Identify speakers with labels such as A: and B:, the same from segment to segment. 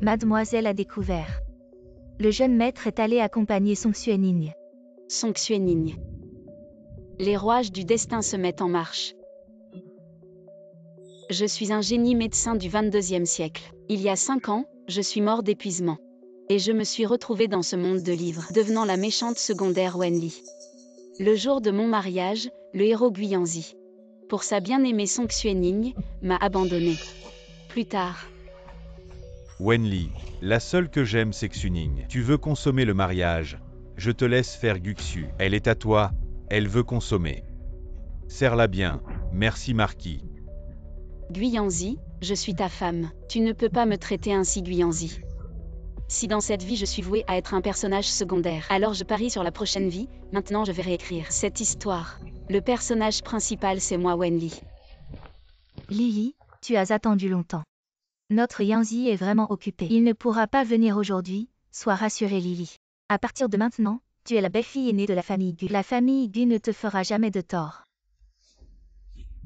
A: Mademoiselle a découvert. Le jeune maître est allé accompagner Song Xuening.
B: Song Xuening. Les rouages du destin se mettent en marche. Je suis un génie médecin du 22e siècle. Il y a 5 ans, je suis mort d'épuisement. Et je me suis retrouvé dans ce monde de livres, devenant la méchante secondaire Wenli. Le jour de mon mariage, le héros Guiyanzi, pour sa bien-aimée Song Xuening, m'a abandonné. Plus tard.
C: Wenli, la seule que j'aime c'est Xuning. Tu veux consommer le mariage. Je te laisse faire Guxu. Elle est à toi, elle veut consommer. Serre-la bien, merci marquis.
B: Guiyanzi, je suis ta femme. Tu ne peux pas me traiter ainsi, Guiyanzi. Si dans cette vie je suis vouée à être un personnage secondaire, alors je parie sur la prochaine vie. Maintenant je vais réécrire cette histoire. Le personnage principal c'est moi, Wenli.
A: Lily, tu as attendu longtemps. Notre Yanzi est vraiment occupé. Il ne pourra pas venir aujourd'hui, sois rassurée Lily. À partir de maintenant, tu es la belle-fille aînée de la famille Gu. La famille Gu ne te fera jamais de tort.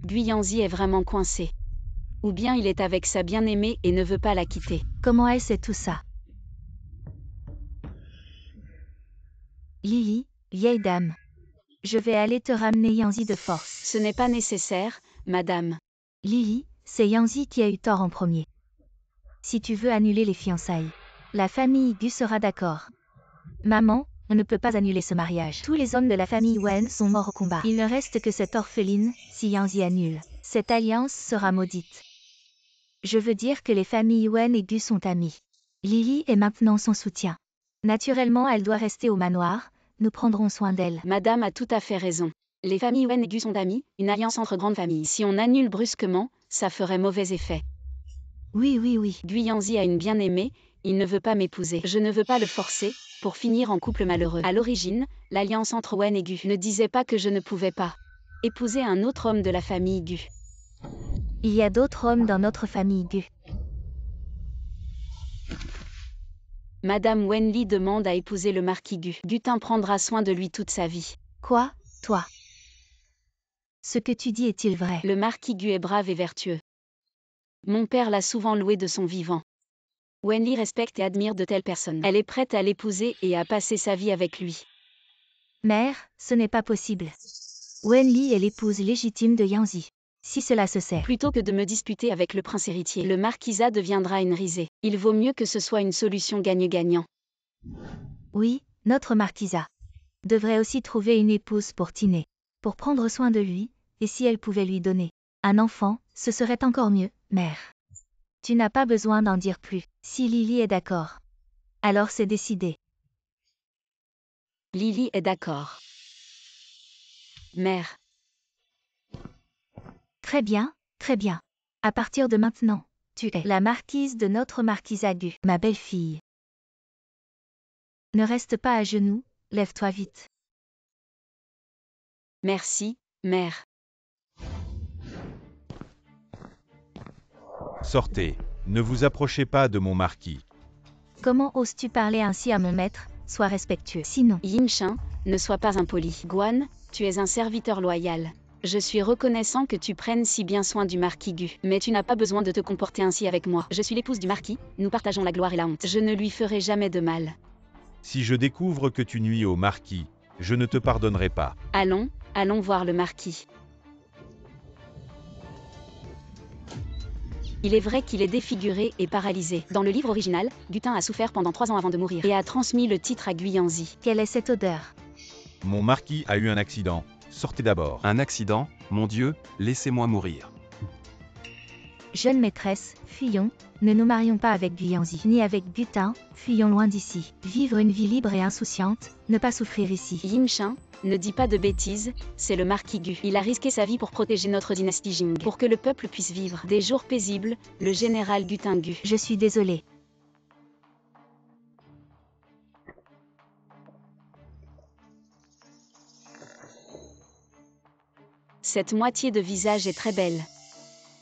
B: Guiyanzi est vraiment coincé. Ou bien il est avec sa bien-aimée et ne veut pas la quitter.
A: Comment elle sait tout ça? Lily, vieille dame. Je vais aller te ramener Yanzi de force.
B: Ce n'est pas nécessaire, madame.
A: Lily, c'est Yanzi qui a eu tort en premier. Si tu veux annuler les fiançailles, la famille Gu sera d'accord. Maman, on ne peut pas annuler ce mariage. Tous les hommes de la famille Wen sont morts au combat. Il ne reste que cette orpheline, si Yanzi annule. Cette alliance sera maudite. Je veux dire que les familles Wen et Gu sont amies. Lily est maintenant son soutien. Naturellement, elle doit rester au manoir, nous prendrons soin d'elle.
B: Madame a tout à fait raison. Les familles Wen et Gu sont amies, une alliance entre grandes familles. Si on annule brusquement, ça ferait mauvais effet.
A: Oui.
B: Guiyanzi a une bien-aimée, il ne veut pas m'épouser. Je ne veux pas le forcer, pour finir en couple malheureux. À l'origine, l'alliance entre Wen et Gu ne disait pas que je ne pouvais pas épouser un autre homme de la famille Gu.
A: Il y a d'autres hommes dans notre famille Gu.
B: Madame Wenli demande à épouser le marquis Gu. Gutin prendra soin de lui toute sa vie.
A: Quoi, toi? Ce que tu dis est-il vrai?
B: Le marquis Gu est brave et vertueux. Mon père l'a souvent loué de son vivant. Wenli respecte et admire de telles personnes. Elle est prête à l'épouser et à passer sa vie avec lui.
A: Mère, ce n'est pas possible. Wenli est l'épouse légitime de Yanzi. Si cela se sait.
B: Plutôt que de me disputer avec le prince héritier, le marquisat deviendra une risée. Il vaut mieux que ce soit une solution gagne-gagnant.
A: Oui, notre marquisat devrait aussi trouver une épouse pour Tiné, pour prendre soin de lui, et si elle pouvait lui donner un enfant, ce serait encore mieux, mère. Tu n'as pas besoin d'en dire plus. Si Lily est d'accord, alors c'est décidé.
B: Lily est d'accord. Mère.
A: Très bien, très bien. À partir de maintenant, tu es la marquise de notre marquisat Gu, ma belle-fille. Ne reste pas à genoux, lève-toi vite.
B: Merci, mère.
C: Sortez, ne vous approchez pas de mon marquis.
A: Comment oses-tu parler ainsi à mon maître? Sois respectueux. Sinon,
B: Yinshin, ne sois pas impoli. Guan, tu es un serviteur loyal. Je suis reconnaissant que tu prennes si bien soin du marquis Gu. Mais tu n'as pas besoin de te comporter ainsi avec moi. Je suis l'épouse du marquis, nous partageons la gloire et la honte. Je ne lui ferai jamais de mal.
C: Si je découvre que tu nuis au marquis, je ne te pardonnerai pas.
B: Allons voir le marquis. Il est vrai qu'il est défiguré et paralysé. Dans le livre original, Gutin a souffert pendant 3 ans avant de mourir et a transmis le titre à Guiyanzi.
A: Quelle est cette odeur?
C: Mon marquis a eu un accident. Sortez d'abord.
D: Un accident, mon Dieu, laissez-moi mourir.
A: Jeune maîtresse, fuyons, ne nous marions pas avec Guiyanzi, ni avec Gutin, fuyons loin d'ici. Vivre une vie libre et insouciante, ne pas souffrir ici.
B: Yinshin, ne dis pas de bêtises, c'est le marquis Gu. Il a risqué sa vie pour protéger notre dynastie Jing. Pour que le peuple puisse vivre des jours paisibles, le général Gutin Gu.
A: Je suis désolée.
B: Cette moitié de visage est très belle.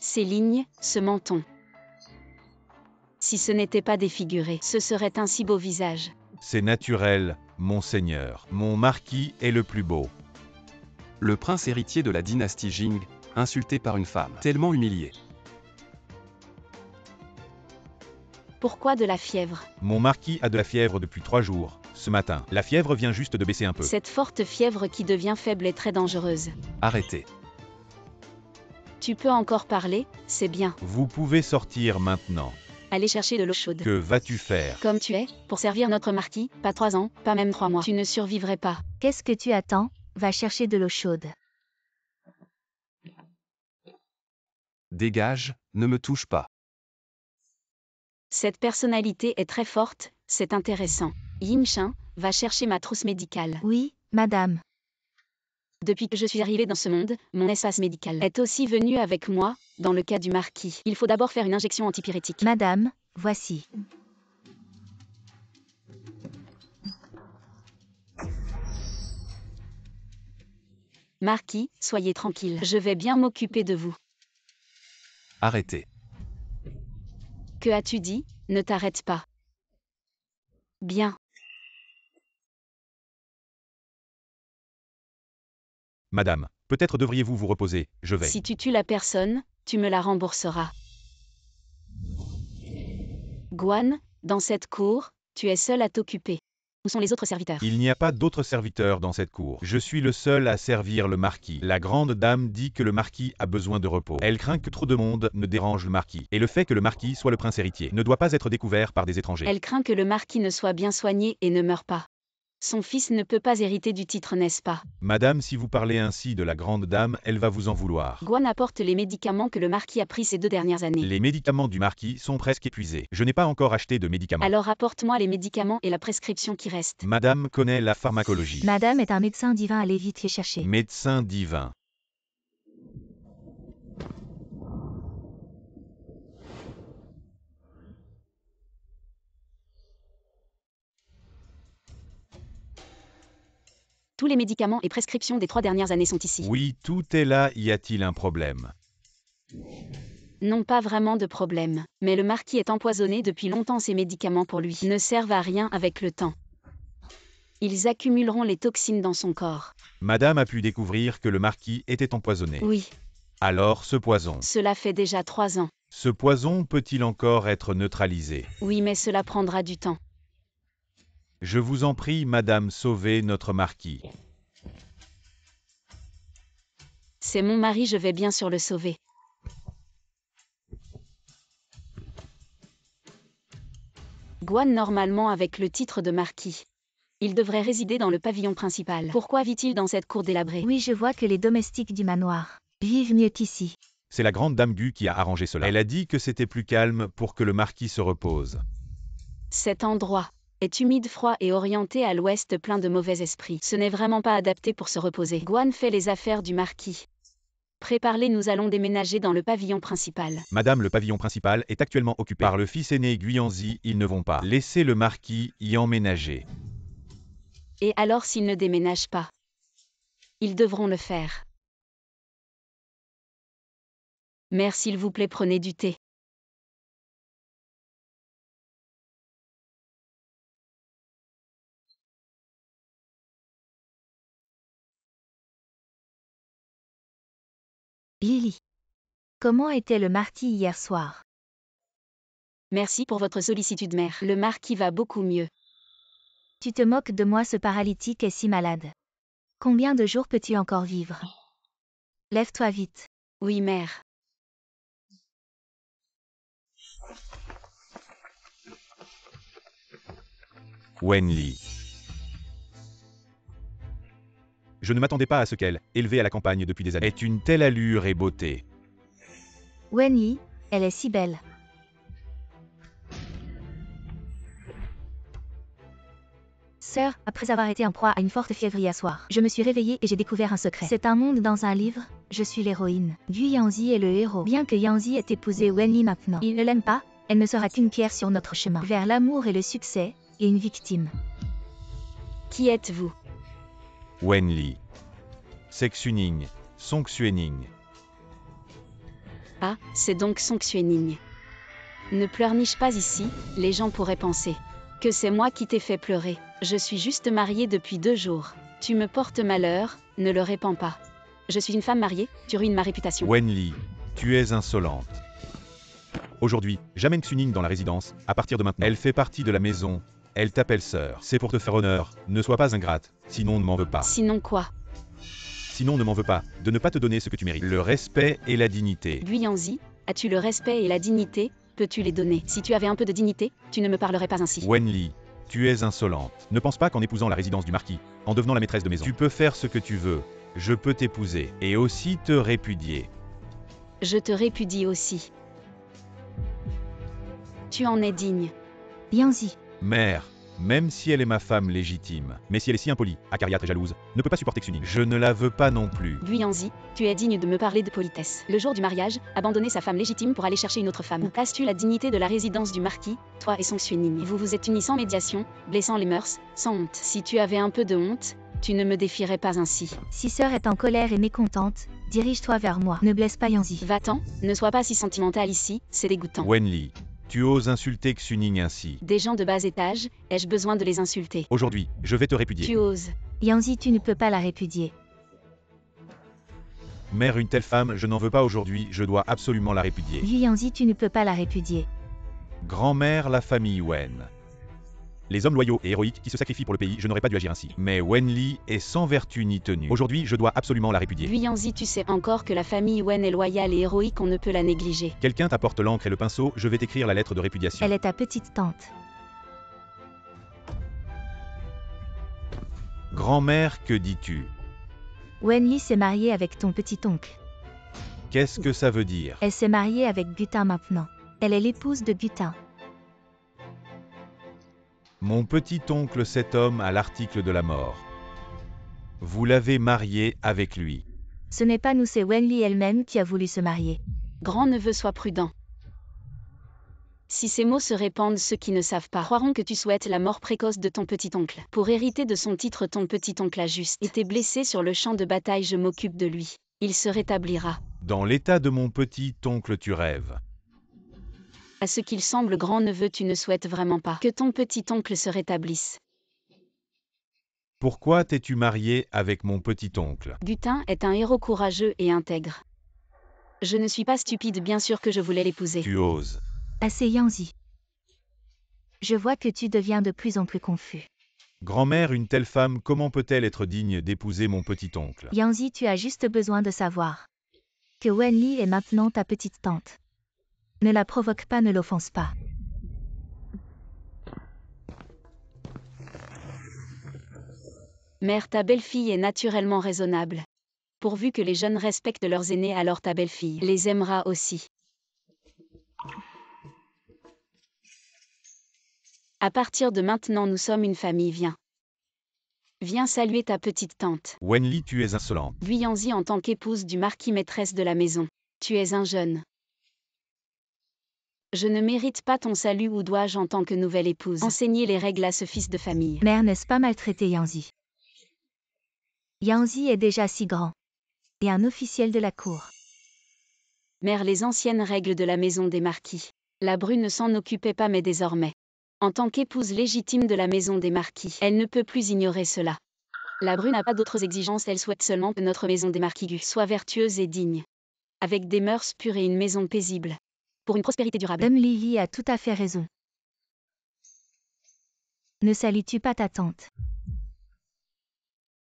B: Ces lignes, ce menton. Si ce n'était pas défiguré, ce serait un si beau visage.
C: C'est naturel, monseigneur. Mon marquis est le plus beau.
D: Le prince héritier de la dynastie Jing, insulté par une femme, tellement humilié.
B: Pourquoi de la fièvre?
C: Mon marquis a de la fièvre depuis 3 jours. Ce matin, la fièvre vient juste de baisser un peu.
B: Cette forte fièvre qui devient faible est très dangereuse.
D: Arrêtez.
B: Tu peux encore parler, c'est bien.
C: Vous pouvez sortir maintenant.
B: Allez chercher de l'eau chaude.
C: Que vas-tu faire?
B: Comme tu es, pour servir notre marquis, pas 3 ans, pas même 3 mois. Tu ne survivrais pas.
A: Qu'est-ce que tu attends? Va chercher de l'eau chaude.
D: Dégage, ne me touche pas.
B: Cette personnalité est très forte, c'est intéressant. Yimshin, va chercher ma trousse médicale.
A: Oui, madame.
B: Depuis que je suis arrivée dans ce monde, mon espace médical est aussi venu avec moi, dans le cas du marquis. Il faut d'abord faire une injection antipyrétique.
A: Madame, voici.
B: Marquis, soyez tranquille. Je vais bien m'occuper de vous.
D: Arrêtez.
B: Que as-tu dit? Ne t'arrête pas. Bien.
C: Madame, peut-être devriez-vous vous reposer, je vais.
B: Si tu tues la personne, tu me la rembourseras. Guan, dans cette cour, tu es seul à t'occuper. Où sont les autres serviteurs?
C: Il n'y a pas d'autres serviteurs dans cette cour. Je suis le seul à servir le marquis. La grande dame dit que le marquis a besoin de repos. Elle craint que trop de monde ne dérange le marquis. Et le fait que le marquis soit le prince héritier ne doit pas être découvert par des étrangers.
B: Elle craint que le marquis ne soit bien soigné et ne meure pas. Son fils ne peut pas hériter du titre, n'est-ce pas?
C: Madame, si vous parlez ainsi de la grande dame, elle va vous en vouloir.
B: Guan apporte les médicaments que le marquis a pris ces 2 dernières années.
C: Les médicaments du marquis sont presque épuisés. Je n'ai pas encore acheté de médicaments.
B: Alors apporte-moi les médicaments et la prescription qui reste.
C: Madame connaît la pharmacologie.
A: Madame est un médecin divin, allez vite les chercher.
C: Médecin divin.
B: Tous les médicaments et prescriptions des 3 dernières années sont ici.
C: Oui, tout est là, y a-t-il un problème?
B: Non, pas vraiment de problème. Mais le marquis est empoisonné depuis longtemps, ces médicaments pour lui ne servent à rien avec le temps. Ils accumuleront les toxines dans son corps.
C: Madame a pu découvrir que le marquis était empoisonné.
B: Oui,
C: Alors ce poison.
B: cela fait déjà 3 ans.
C: Ce poison peut-il encore être neutralisé?
B: Oui, mais cela prendra du temps.
C: Je vous en prie, madame, sauvez notre marquis.
B: C'est mon mari, je vais bien sûr le sauver. Guan normalement avec le titre de marquis. Il devrait résider dans le pavillon principal. Pourquoi vit-il dans cette cour délabrée?
A: Oui, je vois que les domestiques du manoir vivent mieux qu'ici.
C: C'est la grande dame Gu qui a arrangé cela. Elle a dit que c'était plus calme pour que le marquis se repose.
B: Cet endroit est humide, froid et orienté à l'ouest, plein de mauvais esprits. Ce n'est vraiment pas adapté pour se reposer. Guan fait les affaires du marquis. Prépare-les, nous allons déménager dans le pavillon principal.
C: Madame, le pavillon principal est actuellement occupé par le fils aîné Guyanzi. Ils ne vont pas laisser le marquis y emménager.
B: Et alors s'ils ne déménagent pas? Ils devront le faire. Mère, s'il vous plaît, prenez du thé.
A: Lily. Comment était le marquis hier soir?
B: Merci pour votre sollicitude, mère. Le marquis va beaucoup mieux.
A: Tu te moques de moi, ce paralytique est si malade. Combien de jours peux-tu encore vivre? Lève-toi vite.
B: Oui, mère.
C: Wenli. Je ne m'attendais pas à ce qu'elle, élevée à la campagne depuis des années, ait une telle allure et beauté.
A: Wenyi, elle est si belle. Sœur, après avoir été en proie à une forte fièvre hier soir, je me suis réveillée et j'ai découvert un secret. C'est un monde dans un livre, je suis l'héroïne. Gu Yanzi est le héros. Bien que Yanzi ait épousé Wenyi maintenant, il ne l'aime pas, elle ne sera qu'une pierre sur notre chemin vers l'amour et le succès, et une victime.
B: Qui êtes-vous?
C: Wenli. Sexuning. Songxuening.
B: Ah, c'est donc Song Xuening. Ne pleurniche pas ici, les gens pourraient penser que c'est moi qui t'ai fait pleurer. Je suis juste mariée depuis 2 jours. Tu me portes malheur, ne le répands pas. Je suis une femme mariée, tu ruines ma réputation.
C: Wenli, tu es insolente. Aujourd'hui, j'amène Xuning dans la résidence, à partir de maintenant. Elle fait partie de la maison, elle t'appelle sœur. C'est pour te faire honneur, ne sois pas ingrate, sinon ne m'en veux pas.
B: Sinon quoi?
C: Sinon ne m'en veux pas, de ne pas te donner ce que tu mérites. Le respect et la dignité.
B: Guyanzi, as-tu le respect et la dignité? Peux-tu les donner? Si tu avais un peu de dignité, tu ne me parlerais pas ainsi.
C: Wenli, tu es insolente. Ne pense pas qu'en épousant la résidence du marquis, en devenant la maîtresse de maison, tu peux faire ce que tu veux. Je peux t'épouser, et aussi te répudier.
B: Je te répudie aussi. Tu en es digne.
A: Yanzi,
C: Mère, même si elle est ma femme légitime, mais si elle est si impolie, acariâtre et jalouse, ne peut pas supporter Xuning. Je ne la veux pas non plus.
B: Guyanzi, tu es digne de me parler de politesse. Le jour du mariage, abandonner sa femme légitime pour aller chercher une autre femme. Où places-tu la dignité de la résidence du marquis, toi et son Xuning? Vous vous êtes unis sans médiation, blessant les mœurs, sans honte. Si tu avais un peu de honte, tu ne me défierais pas ainsi.
A: si sœur est en colère et mécontente, dirige-toi vers moi. Ne blesse pas Yanzi.
B: Va-t'en, ne sois pas si sentimental ici, c'est dégoûtant.
C: Wenli, tu oses insulter Xuning ainsi.
B: Des gens de bas étage, ai-je besoin de les insulter?
C: Aujourd'hui, je vais te répudier.
B: Tu oses.
A: Yanzi, tu ne peux pas la répudier.
C: Mère, une telle femme, je n'en veux pas aujourd'hui, je dois absolument la répudier.
A: Lui Yanzi, tu ne peux pas la répudier.
C: Grand-mère, la famille Wen. Les hommes loyaux et héroïques qui se sacrifient pour le pays, je n'aurais pas dû agir ainsi. Mais Wenli est sans vertu ni tenue. Aujourd'hui, je dois absolument la répudier.
B: Guyanzi, tu sais encore que la famille Wen est loyale et héroïque, on ne peut la négliger.
C: Quelqu'un t'apporte l'encre et le pinceau, je vais t'écrire la lettre de répudiation.
A: Elle est ta petite tante.
C: Grand-mère, que dis-tu?
A: Wenli s'est mariée avec ton petit-oncle.
C: Qu'est-ce que ça veut dire?
A: Elle s'est mariée avec Gutin maintenant. Elle est l'épouse de Gutin.
C: Mon petit-oncle, cet homme à l'article de la mort. Vous l'avez marié avec lui.
A: Ce n'est pas nous, c'est Wenli elle-même qui a voulu se marier.
B: Grand-neveu, sois prudent. Si ces mots se répandent, ceux qui ne savent pas croiront que tu souhaites la mort précoce de ton petit-oncle. Pour hériter de son titre, ton petit-oncle a juste été blessé sur le champ de bataille, je m'occupe de lui. Il se rétablira.
C: Dans l'état de mon petit-oncle, tu rêves.
B: À ce qu'il semble, grand-neveu, tu ne souhaites vraiment pas que ton petit-oncle se rétablisse.
C: Pourquoi t'es-tu marié avec mon petit-oncle?
B: Gutin est un héros courageux et intègre. Je ne suis pas stupide, bien sûr que je voulais l'épouser.
C: Tu oses.
A: Assez Yanzi. Je vois que tu deviens de plus en plus confus.
C: Grand-mère, une telle femme, comment peut-elle être digne d'épouser mon petit-oncle?
A: Yanzi, tu as juste besoin de savoir que Wenli est maintenant ta petite tante. Ne la provoque pas, ne l'offense pas.
B: Mère, ta belle-fille est naturellement raisonnable. Pourvu que les jeunes respectent leurs aînés, alors ta belle-fille les aimera aussi. À partir de maintenant, nous sommes une famille, viens. Viens saluer ta petite tante.
C: Wenli, tu es insolente.
B: Guyanzi, en tant qu'épouse du marquis, maîtresse de la maison. Tu es un jeune. Je ne mérite pas ton salut, ou dois-je, en tant que nouvelle épouse, enseigner les règles à ce fils de famille?
A: Mère, n'est-ce pas maltraiter Yanzi? Yanzi est déjà si grand. Et un officiel de la cour.
B: Mère, les anciennes règles de la maison des marquis. La Bru ne s'en occupait pas, mais désormais, en tant qu'épouse légitime de la maison des marquis, elle ne peut plus ignorer cela. La Bru n'a pas d'autres exigences, elle souhaite seulement que notre maison des marquis soit vertueuse et digne. Avec des mœurs pures et une maison paisible. Pour une prospérité durable.
A: Dame Lily a tout à fait raison. Ne salues-tu pas ta tante?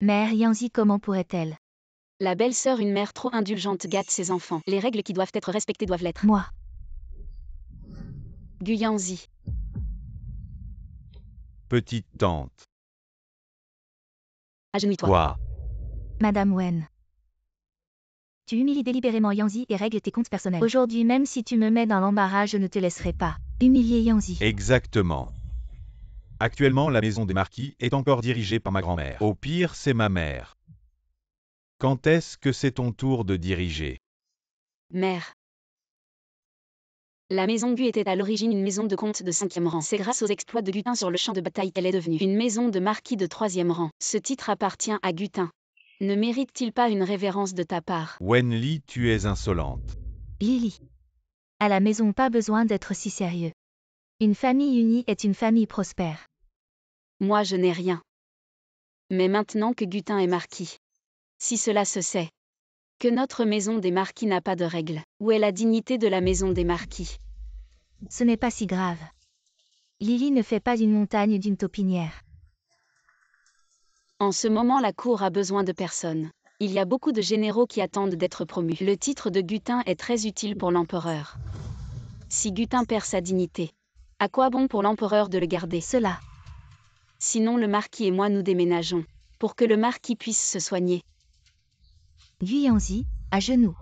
A: Mère Yanzi, comment pourrait-elle?
B: La belle-sœur, une mère trop indulgente, gâte ses enfants. Les règles qui doivent être respectées doivent l'être.
A: Moi.
B: Guyanzi.
C: Petite tante.
B: Agenouille-toi.
C: Quoi?
A: Madame Wen. Tu humilies délibérément Yanzi et règles tes comptes personnels. Aujourd'hui, même si tu me mets dans l'embarras, je ne te laisserai pas humilier Yanzi.
C: Exactement. Actuellement, la maison des marquis est encore dirigée par ma grand-mère. Au pire, c'est ma mère. Quand est-ce que c'est ton tour de diriger?
B: Mère. La maison Gu était à l'origine une maison de comte de 5e rang. C'est grâce aux exploits de Gutin sur le champ de bataille qu'elle est devenue une maison de marquis de 3e rang. Ce titre appartient à Gutin. Ne mérite-t-il pas une révérence de ta part?
C: Wenli, tu es insolente.
A: Lily. À la maison, pas besoin d'être si sérieux. Une famille unie est une famille prospère.
B: Moi, je n'ai rien. Mais maintenant que Gutin est marquis, si cela se sait, que notre maison des marquis n'a pas de règles, où est la dignité de la maison des marquis?
A: Ce n'est pas si grave. Lily ne fait pas une montagne d'une taupinière.
B: En ce moment, la cour a besoin de personne. Il y a beaucoup de généraux qui attendent d'être promus. Le titre de Gutin est très utile pour l'empereur. Si Gutin perd sa dignité, à quoi bon pour l'empereur de le garder?
A: Cela.
B: Sinon le marquis et moi nous déménageons, pour que le marquis puisse se soigner.
A: Guyanzi, à genoux.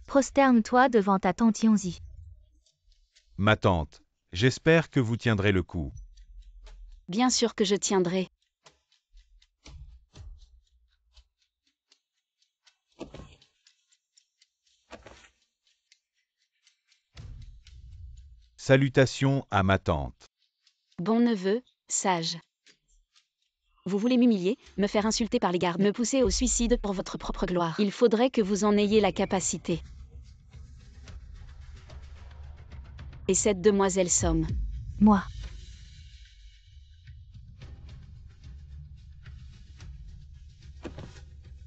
A: Prosterne-toi devant ta tante Yanzi.
C: Ma tante, j'espère que vous tiendrez le coup.
B: Bien sûr que je tiendrai.
C: Salutations à ma tante.
B: Bon neveu, sage. Vous voulez m'humilier, me faire insulter par les gardes, me pousser au suicide pour votre propre gloire. Il faudrait que vous en ayez la capacité. Et cette demoiselle Somme.
A: Moi.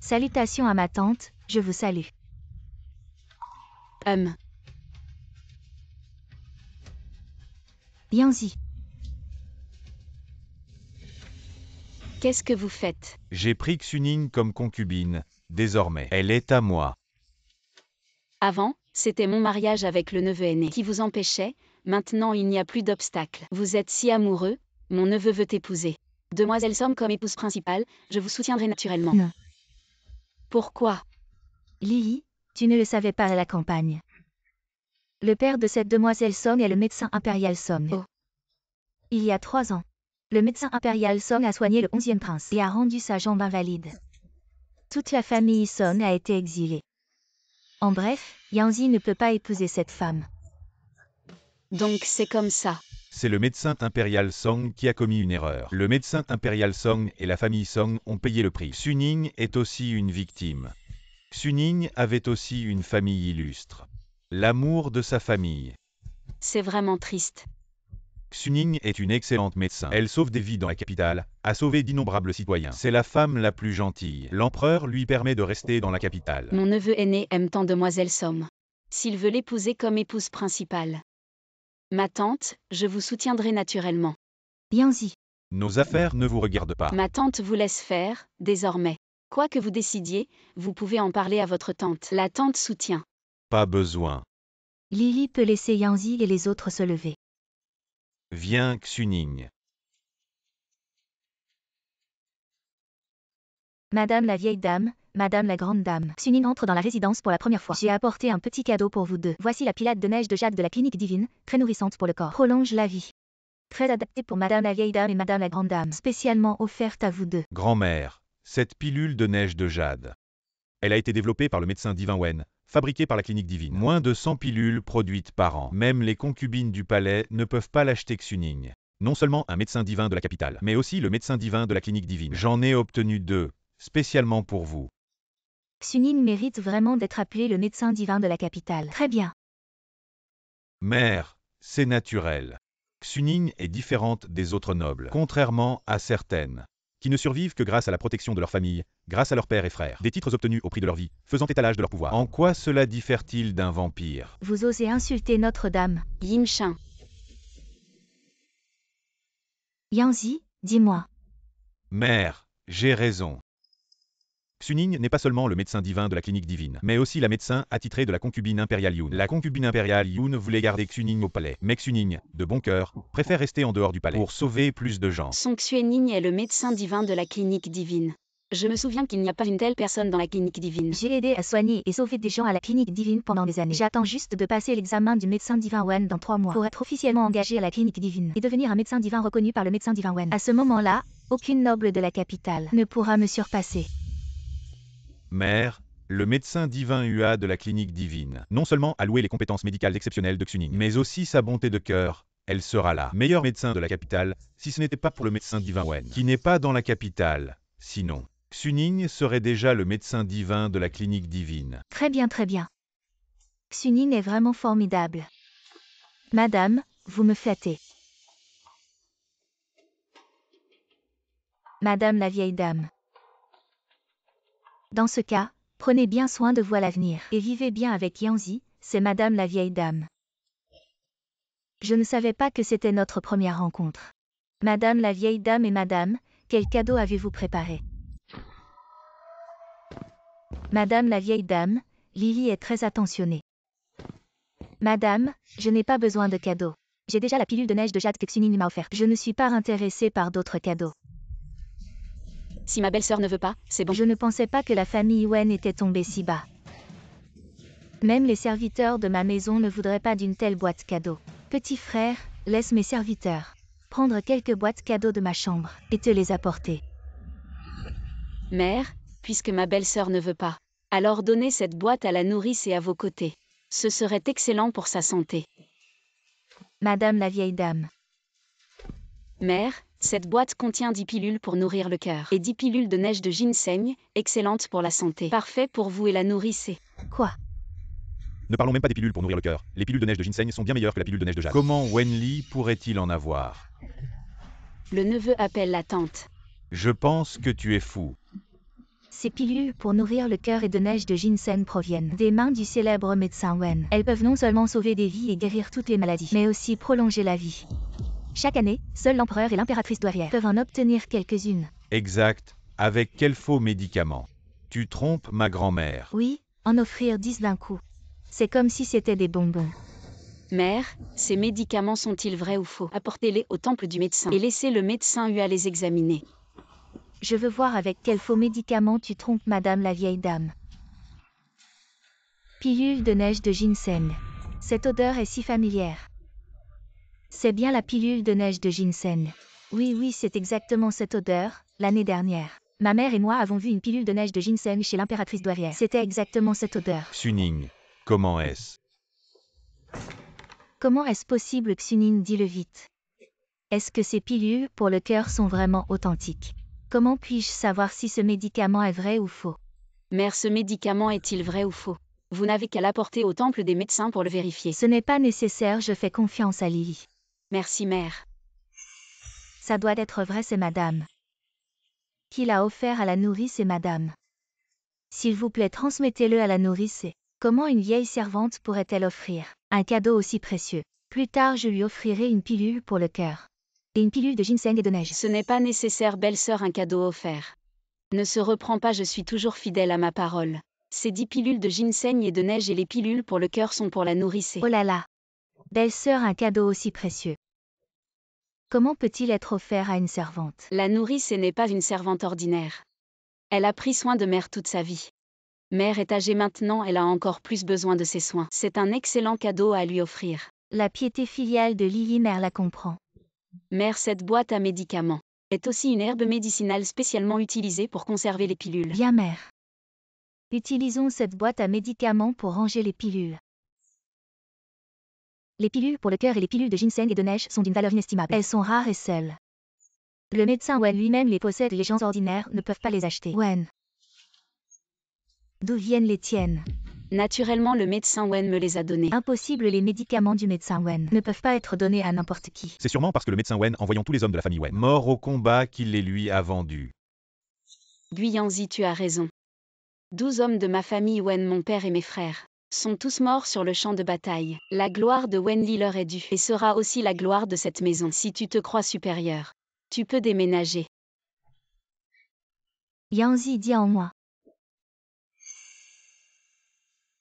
A: Salutations à ma tante, je vous salue. Yanzi.
B: Qu'est-ce que vous faites?
C: J'ai pris Xuning comme concubine, désormais, elle est à moi.
B: Avant, c'était mon mariage avec le neveu aîné qui vous empêchait, maintenant il n'y a plus d'obstacle. Vous êtes si amoureux, mon neveu veut t'épouser. Demoiselle Somme comme épouse principale, je vous soutiendrai naturellement.
A: Non.
B: Pourquoi?
A: Lily, tu ne le savais pas à la campagne. Le père de cette demoiselle Song est le médecin impérial Song.
B: Oh.
A: Il y a 3 ans, le médecin impérial Song a soigné le 11e prince et a rendu sa jambe invalide. Toute la famille Song a été exilée. En bref, Yanzi ne peut pas épouser cette femme.
B: Donc c'est comme ça.
C: C'est le médecin impérial Song qui a commis une erreur. Le médecin impérial Song et la famille Song ont payé le prix. Xuning est aussi une victime. Xuning avait aussi une famille illustre. L'amour de sa famille.
B: C'est vraiment triste.
C: Xuning est une excellente médecin. Elle sauve des vies dans la capitale, a sauvé d'innombrables citoyens. C'est la femme la plus gentille. L'empereur lui permet de rester dans la capitale.
B: Mon neveu aîné aime tant demoiselle Somme. S'il veut l'épouser comme épouse principale. Ma tante, je vous soutiendrai naturellement.
A: Yanzi.
C: Nos affaires ne vous regardent pas.
B: Ma tante vous laisse faire, désormais. Quoi que vous décidiez, vous pouvez en parler à votre tante. La tante soutient.
C: Pas besoin.
A: Lily peut laisser Yanzi et les autres se lever.
C: Viens Xuning.
A: Madame la vieille dame, Madame la grande dame. Xuning entre dans la résidence pour la première fois. J'ai apporté un petit cadeau pour vous deux. Voici la pilate de neige de jade de la clinique divine, très nourrissante pour le corps. Prolonge la vie. Très adaptée pour Madame la vieille dame et Madame la grande dame. Spécialement offerte à vous deux.
C: Grand-mère, cette pilule de neige de jade. Elle a été développée par le médecin divin Wen, fabriquée par la clinique divine. Moins de 100 pilules produites par an. Même les concubines du palais ne peuvent pas l'acheter Xuning. Non seulement un médecin divin de la capitale, mais aussi le médecin divin de la clinique divine. J'en ai obtenu 2, spécialement pour vous.
A: Xuning mérite vraiment d'être appelé le médecin divin de la capitale. Très bien.
C: Mère, c'est naturel. Xuning est différente des autres nobles, contrairement à certaines, qui ne survivent que grâce à la protection de leur famille, grâce à leurs pères et frères, des titres obtenus au prix de leur vie, faisant étalage de leur pouvoir. En quoi cela diffère-t-il d'un vampire?
A: Vous osez insulter Notre-Dame.
B: Yimshin.
A: Yanzi, dis-moi.
C: Mère, j'ai raison. Xuning n'est pas seulement le médecin divin de la clinique divine, mais aussi la médecin attitrée de la concubine impériale Yoon. La concubine impériale Yoon voulait garder Xuning au palais, mais Xuning, de bon cœur, préfère rester en dehors du palais pour sauver plus de gens.
B: Song Xuening est le médecin divin de la clinique divine. Je me souviens qu'il n'y a pas une telle personne dans la clinique divine.
A: J'ai aidé à soigner et sauver des gens à la clinique divine pendant des années. J'attends juste de passer l'examen du médecin divin Wen dans 3 mois pour être officiellement engagé à la clinique divine et devenir un médecin divin reconnu par le médecin divin Wen. À ce moment-là, aucune noble de la capitale ne pourra me surpasser.
C: Mère, le médecin divin Hua de la clinique divine, non seulement a loué les compétences médicales exceptionnelles de Xuning, mais aussi sa bonté de cœur. Elle sera là, meilleur médecin de la capitale, si ce n'était pas pour le médecin divin Wen, qui n'est pas dans la capitale. Sinon, Xuning serait déjà le médecin divin de la clinique divine.
A: Très bien, très bien. Xuning est vraiment formidable. Madame, vous me flattez. Madame la vieille dame. Dans ce cas, prenez bien soin de vous à l'avenir et vivez bien avec Yanzi, c'est Madame la vieille dame. Je ne savais pas que c'était notre première rencontre. Madame la vieille dame et madame, quel cadeau avez-vous préparé? Madame la vieille dame, Lily est très attentionnée. Madame, je n'ai pas besoin de cadeau. J'ai déjà la pilule de neige de jade que Xuning m'a offerte. Je ne suis pas intéressée par d'autres cadeaux.
B: Si ma belle-sœur ne veut pas, c'est bon.
A: Je ne pensais pas que la famille Wen était tombée si bas. Même les serviteurs de ma maison ne voudraient pas d'une telle boîte cadeau. Petit frère, laisse mes serviteurs prendre quelques boîtes cadeaux de ma chambre et te les apporter.
B: Mère, puisque ma belle-sœur ne veut pas, alors donnez cette boîte à la nourrice et à vos côtés. Ce serait excellent pour sa santé.
A: Madame la vieille dame.
B: Mère, cette boîte contient 10 pilules pour nourrir le cœur et 10 pilules de neige de ginseng, excellentes pour la santé. Parfait pour vous et la nourrice.
A: Quoi?
E: Ne parlons même pas des pilules pour nourrir le cœur. Les pilules de neige de ginseng sont bien meilleures que la pilule de neige de jade.
C: Comment Wenli pourrait-il en avoir?
B: Le neveu appelle la tante.
C: Je pense que tu es fou.
A: Ces pilules pour nourrir le cœur et de neige de ginseng proviennent des mains du célèbre médecin Wen. Elles peuvent non seulement sauver des vies et guérir toutes les maladies, mais aussi prolonger la vie. Chaque année, seuls l'empereur et l'impératrice douairière peuvent en obtenir quelques-unes.
C: Exact. Avec quel faux médicament? Tu trompes ma grand-mère.
A: Oui, en offrir 10 d'un coup. C'est comme si c'était des bonbons.
B: Mère, ces médicaments sont-ils vrais ou faux? Apportez-les au temple du médecin et laissez le médecin à les examiner.
A: Je veux voir avec quel faux médicament tu trompes madame la vieille dame. Pilule de neige de ginseng. Cette odeur est si familière. C'est bien la pilule de neige de ginseng. Oui, c'est exactement cette odeur, l'année dernière. Ma mère et moi avons vu une pilule de neige de ginseng chez l'impératrice douairière. C'était exactement cette odeur.
C: Xuning, comment est-ce?
A: Comment est-ce possible, Xuning, dis-le vite. Est-ce que ces pilules pour le cœur sont vraiment authentiques? Comment puis-je savoir si ce médicament est vrai ou faux?
B: Mère, ce médicament est-il vrai ou faux? Vous n'avez qu'à l'apporter au temple des médecins pour le vérifier.
A: Ce n'est pas nécessaire, je fais confiance à Lily.
B: Merci, mère.
A: Ça doit être vrai, c'est madame. Qui l'a offert à la nourrice et madame. S'il vous plaît, transmettez-le à la nourrice et... Comment une vieille servante pourrait-elle offrir un cadeau aussi précieux? Plus tard, je lui offrirai une pilule pour le cœur. Et une pilule de ginseng et de neige.
B: Ce n'est pas nécessaire, belle-sœur, un cadeau offert. Ne se reprends pas, je suis toujours fidèle à ma parole. Ces 10 pilules de ginseng et de neige et les pilules pour le cœur sont pour la nourrice.
A: Oh là là! Belle-sœur, un cadeau aussi précieux. Comment peut-il être offert à une servante?
B: La nourrice n'est pas une servante ordinaire. Elle a pris soin de mère toute sa vie. Mère est âgée maintenant, elle a encore plus besoin de ses soins. C'est un excellent cadeau à lui offrir.
A: La piété filiale de Lily Mère la comprend.
B: Mère, cette boîte à médicaments est aussi une herbe médicinale spécialement utilisée pour conserver les pilules.
A: Bien, mère. Utilisons cette boîte à médicaments pour ranger les pilules. Les pilules pour le cœur et les pilules de ginseng et de neige sont d'une valeur inestimable. Elles sont rares et seules. Le médecin Wen lui-même les possède et les gens ordinaires ne peuvent pas les acheter. Wen. D'où viennent les tiennes?
B: Naturellement, le médecin Wen me les a donnés.
A: Impossible, les médicaments du médecin Wen ne peuvent pas être donnés à n'importe qui.
E: C'est sûrement parce que le médecin Wen, en voyant tous les hommes de la famille Wen,
C: Mort au combat qu'il les lui a vendus.
B: Guyanzi, tu as raison. 12 hommes de ma famille Wen, mon père et mes frères, sont tous morts sur le champ de bataille. La gloire de Wenli leur est due et sera aussi la gloire de cette maison. Si tu te crois supérieur, tu peux déménager.
A: Yanzi dit en moi.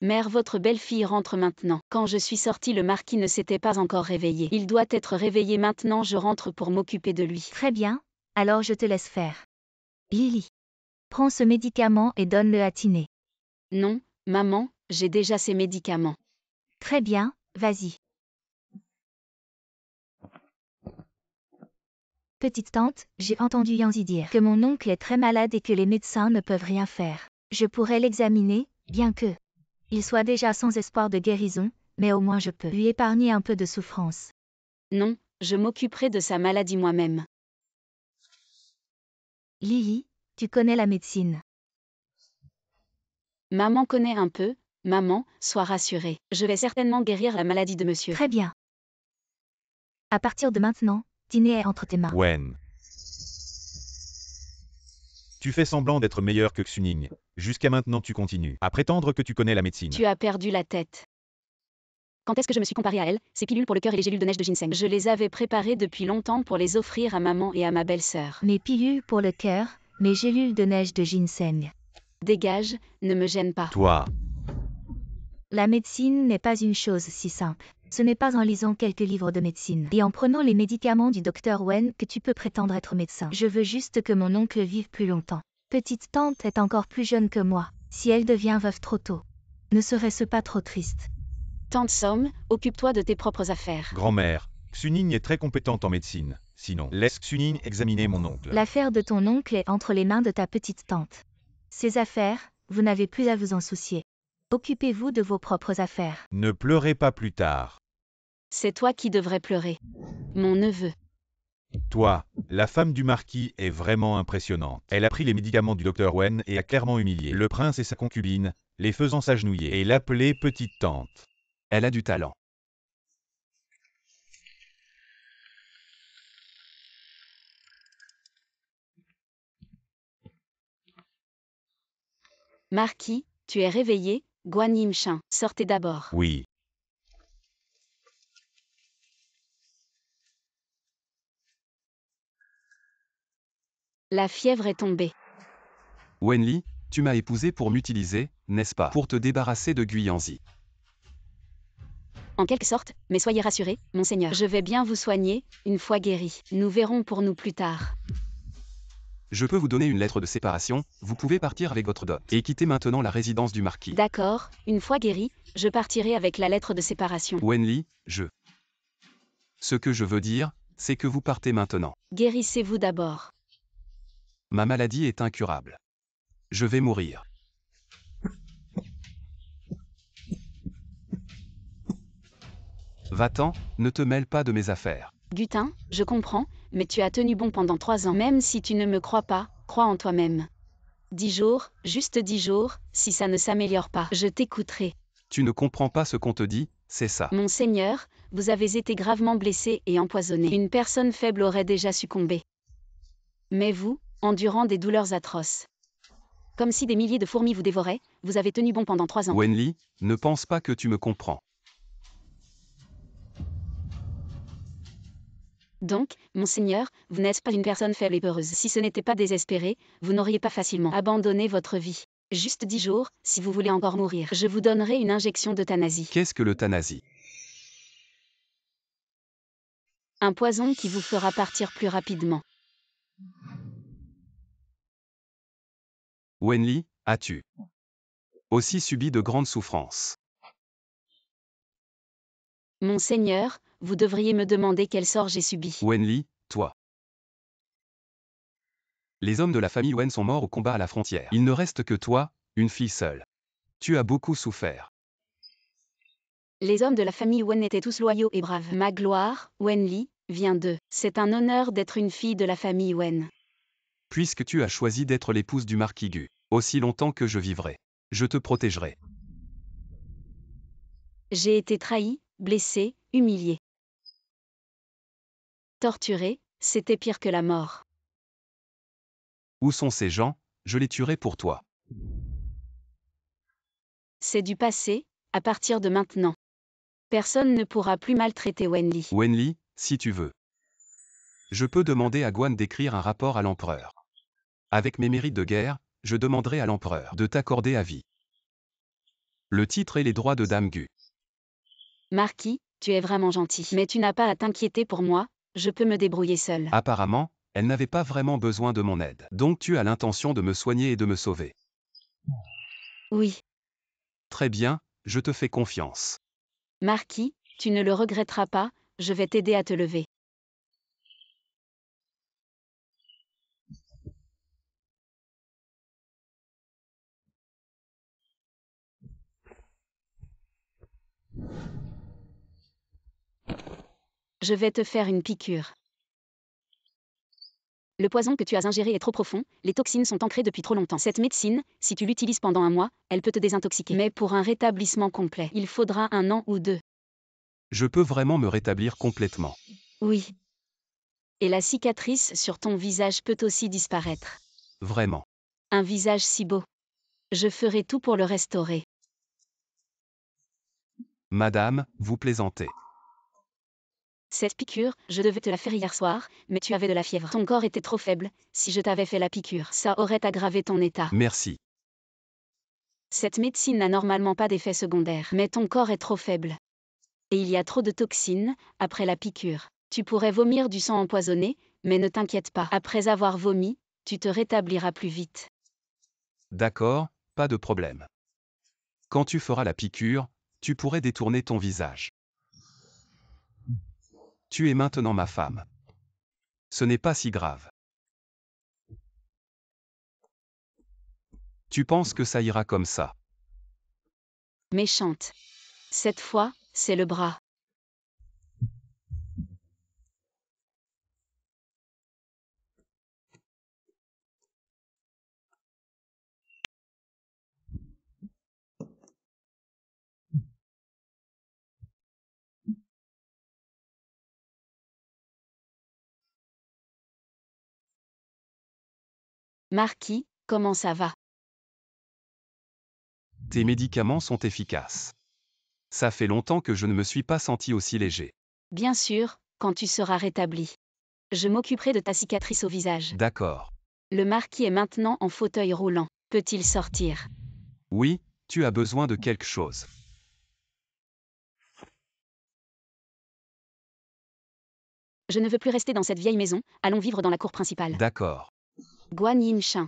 B: Mère, votre belle-fille rentre maintenant. Quand je suis sortie, le marquis ne s'était pas encore réveillé. Il doit être réveillé maintenant, je rentre pour m'occuper de lui.
A: Très bien, alors je te laisse faire. Lily. Prends ce médicament et donne-le à Tiné.
B: Non, maman, j'ai déjà ces médicaments.
A: Très bien, vas-y. Petite tante, j'ai entendu Yanzi dire que mon oncle est très malade et que les médecins ne peuvent rien faire. Je pourrais l'examiner, bien que il soit déjà sans espoir de guérison, mais au moins je peux lui épargner un peu de souffrance.
B: Non, je m'occuperai de sa maladie moi-même.
A: Lily, tu connais la médecine.
B: Maman connaît un peu. Maman, sois rassurée. Je vais certainement guérir la maladie de monsieur.
A: Très bien. À partir de maintenant, Tiné est entre tes mains.
C: Wen.
E: tu fais semblant d'être meilleur que Xuning. Jusqu'à maintenant tu continues à prétendre que tu connais la médecine.
B: Tu as perdu la tête. Quand est-ce que je me suis comparée à elle, ces pilules pour le cœur et les gélules de neige de ginseng? Je les avais préparées depuis longtemps pour les offrir à maman et à ma belle-sœur.
A: Mes pilules pour le cœur, mes gélules de neige de ginseng.
B: Dégage, ne me gêne pas.
C: Toi,
A: La médecine n'est pas une chose si simple. Ce n'est pas en lisant quelques livres de médecine et en prenant les médicaments du docteur Wen que tu peux prétendre être médecin. Je veux juste que mon oncle vive plus longtemps. Petite tante est encore plus jeune que moi. Si elle devient veuve trop tôt, ne serait-ce pas trop triste?
B: Tante Somme, occupe-toi de tes propres affaires.
C: grand-mère, Xuning est très compétente en médecine. Sinon, laisse Xuning examiner mon oncle.
A: L'affaire de ton oncle est entre les mains de ta petite tante. Ses affaires, vous n'avez plus à vous en soucier. Occupez-vous de vos propres affaires.
C: Ne pleurez pas plus tard.
B: C'est toi qui devrais pleurer. Mon neveu.
C: Toi, la femme du marquis est vraiment impressionnante. Elle a pris les médicaments du docteur Wen et a clairement humilié le prince et sa concubine, les faisant s'agenouiller et l'appeler petite tante.
D: Elle a du talent.
B: Marquis, tu es réveillé, Guan Yimshin. Sortez d'abord.
C: Oui.
B: La fièvre est tombée.
D: Wenli, tu m'as épousé pour m'utiliser, n'est-ce pas? Pour te débarrasser de Guianzi.
B: En quelque sorte, mais soyez rassurés, monseigneur. Je vais bien vous soigner, une fois guéri. Nous verrons pour nous plus tard.
D: Je peux vous donner une lettre de séparation, vous pouvez partir avec votre dot. Et quitter maintenant la résidence du marquis.
B: D'accord, une fois guéri, je partirai avec la lettre de séparation.
D: Wenli, Ce que je veux dire, c'est que vous partez maintenant.
B: Guérissez-vous d'abord.
D: Ma maladie est incurable. Je vais mourir. Va-t'en, ne te mêle pas de mes affaires.
B: Gutin, je comprends, mais tu as tenu bon pendant 3 ans. Même si tu ne me crois pas, crois en toi-même. 10 jours, juste 10 jours, si ça ne s'améliore pas, je t'écouterai.
D: Tu ne comprends pas ce qu'on te dit, c'est ça.
B: Monseigneur, vous avez été gravement blessé et empoisonné. Une personne faible aurait déjà succombé. Mais vous, endurant des douleurs atroces. Comme si des milliers de fourmis vous dévoraient, vous avez tenu bon pendant 3 ans.
D: Wenli, ne pense pas que tu me comprends.
B: Donc, monseigneur, vous n'êtes pas une personne faible et peureuse. Si ce n'était pas désespéré, vous n'auriez pas facilement abandonné votre vie. Juste 10 jours, si vous voulez encore mourir. Je vous donnerai une injection d'euthanasie.
D: Qu'est-ce que l'euthanasie?
B: Un poison qui vous fera partir plus rapidement.
D: Wenli, as-tu aussi subi de grandes souffrances?
B: Monseigneur, vous devriez me demander quel sort j'ai subi.
D: Wenli, toi. Les hommes de la famille Wen sont morts au combat à la frontière. Il ne reste que toi, une fille seule. Tu as beaucoup souffert.
B: Les hommes de la famille Wen étaient tous loyaux et braves. Ma gloire, Wenli, vient d'eux. C'est un honneur d'être une fille de la famille Wen.
D: Puisque tu as choisi d'être l'épouse du marquis Gu, aussi longtemps que je vivrai, je te protégerai.
B: J'ai été trahi, blessé, humilié. Torturé, c'était pire que la mort.
D: Où sont ces gens? Je les tuerai pour toi.
B: C'est du passé, à partir de maintenant. Personne ne pourra plus maltraiter Wenli.
D: Wenli, si tu veux. Je peux demander à Guan d'écrire un rapport à l'empereur. Avec mes mérites de guerre, je demanderai à l'empereur de t'accorder à vie le titre et les droits de Dame Gu.
B: Marquis, tu es vraiment gentil. Mais tu n'as pas à t'inquiéter pour moi, je peux me débrouiller seule.
D: Apparemment, elle n'avait pas vraiment besoin de mon aide. Donc tu as l'intention de me soigner et de me sauver.
B: Oui.
D: Très bien, je te fais confiance.
B: Marquis, tu ne le regretteras pas, je vais t'aider à te lever. Je vais te faire une piqûre. Le poison que tu as ingéré est trop profond, les toxines sont ancrées depuis trop longtemps. Cette médecine, si tu l'utilises pendant 1 mois, elle peut te désintoxiquer. Mais pour un rétablissement complet, il faudra 1 an ou 2.
D: Je peux vraiment me rétablir complètement.
B: Oui. Et la cicatrice sur ton visage peut aussi disparaître.
D: Vraiment.
B: Un visage si beau. Je ferai tout pour le restaurer.
D: Madame, vous plaisantez.
B: Cette piqûre, je devais te la faire hier soir, mais tu avais de la fièvre. Ton corps était trop faible. Si je t'avais fait la piqûre, ça aurait aggravé ton état.
D: Merci.
B: Cette médecine n'a normalement pas d'effet secondaire, mais ton corps est trop faible. Et il y a trop de toxines, après la piqûre. Tu pourrais vomir du sang empoisonné, mais ne t'inquiète pas. Après avoir vomi, tu te rétabliras plus vite.
D: D'accord, pas de problème. Quand tu feras la piqûre, tu pourrais détourner ton visage. Tu es maintenant ma femme. Ce n'est pas si grave. Tu penses que ça ira comme ça?
B: Méchante. Cette fois, c'est le bras. Marquis, comment ça va?
D: Tes médicaments sont efficaces. Ça fait longtemps que je ne me suis pas senti aussi léger.
B: Bien sûr, quand tu seras rétabli. Je m'occuperai de ta cicatrice au visage.
D: D'accord.
B: Le marquis est maintenant en fauteuil roulant. Peut-il sortir?
D: Oui, tu as besoin de quelque chose.
B: Je ne veux plus rester dans cette vieille maison, allons vivre dans la cour principale.
D: D'accord.
B: Guan Yinshan.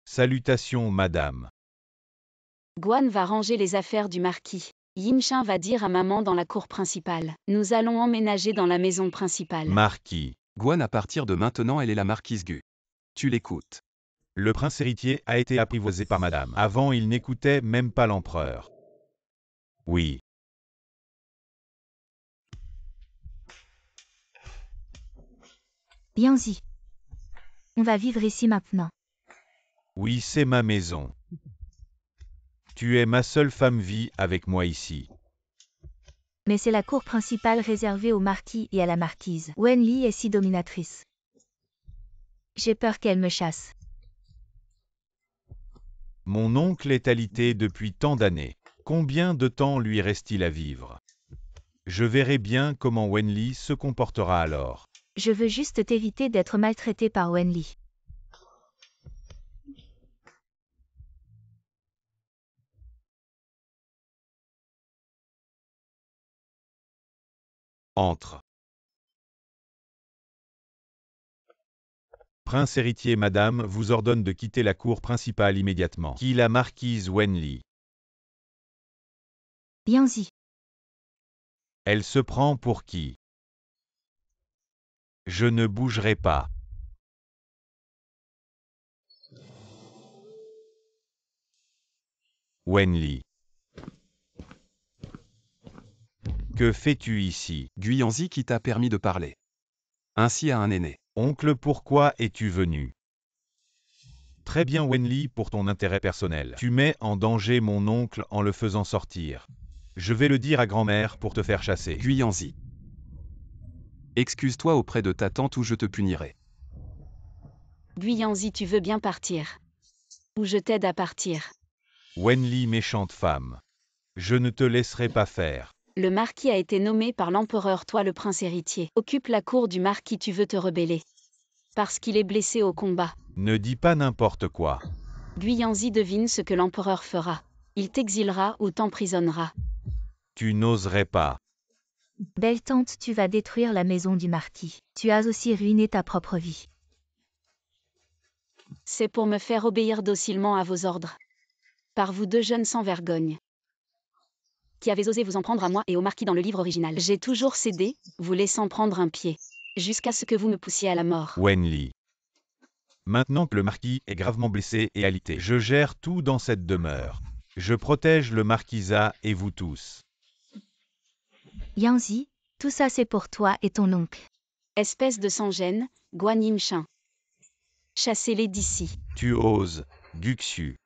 C: Salutations, madame.
B: Guan va ranger les affaires du marquis. Yinshan va dire à maman dans la cour principale. Nous allons emménager dans la maison principale.
C: Marquis.
D: Guan, à partir de maintenant, elle est la marquise Gu. Tu l'écoutes.
C: Le prince héritier a été apprivoisé par madame. Avant, il n'écoutait même pas l'empereur. Oui.
A: Viens-y. On va vivre ici maintenant.
C: Oui, c'est ma maison. Tu es ma seule femme vie avec moi ici.
A: Mais c'est la cour principale réservée au marquis et à la marquise. Wenli est si dominatrice. J'ai peur qu'elle me chasse.
C: Mon oncle est alité depuis tant d'années. Combien de temps lui reste-t-il à vivre? Je verrai bien comment Wenli se comportera alors.
A: Je veux juste t'éviter d'être maltraité par Wenli.
C: Entre. Prince héritier, madame vous ordonne de quitter la cour principale immédiatement. Qui la marquise Wenli?
A: Viens-y.
C: Elle se prend pour qui? Je ne bougerai pas. Wenli. Que fais-tu ici?
D: Guyanzi qui t'a permis de parler. Ainsi à un aîné.
C: Oncle, pourquoi es-tu venu? Très bien Wenli, pour ton intérêt personnel. Tu mets en danger mon oncle en le faisant sortir. Je vais le dire à grand-mère pour te faire chasser.
D: Guyanzi. Excuse-toi auprès de ta tante ou je te punirai.
B: Guyanzi, tu veux bien partir? Ou je t'aide à partir?
C: Wenli, méchante femme. Je ne te laisserai pas faire.
B: Le marquis a été nommé par l'empereur, toi le prince héritier. Occupe la cour du marquis, tu veux te rebeller. Parce qu'il est blessé au combat.
C: Ne dis pas n'importe quoi.
B: Guyanzi devine ce que l'empereur fera. Il t'exilera ou t'emprisonnera.
C: Tu n'oserais pas.
A: Belle tante, tu vas détruire la maison du marquis. Tu as aussi ruiné ta propre vie.
B: C'est pour me faire obéir docilement à vos ordres. Par vous deux jeunes sans vergogne. Qui avez osé vous en prendre à moi et au marquis dans le livre original. J'ai toujours cédé, vous laissant prendre un pied. Jusqu'à ce que vous me poussiez à la mort.
C: Wenli. Maintenant que le marquis est gravement blessé et alité, je gère tout dans cette demeure. Je protège le marquisat et vous tous.
A: Yanzi, tout ça c'est pour toi et ton oncle.
B: Espèce de sans-gêne, Guan Yinshan. Chassez-les d'ici.
C: Tu oses, Guxu.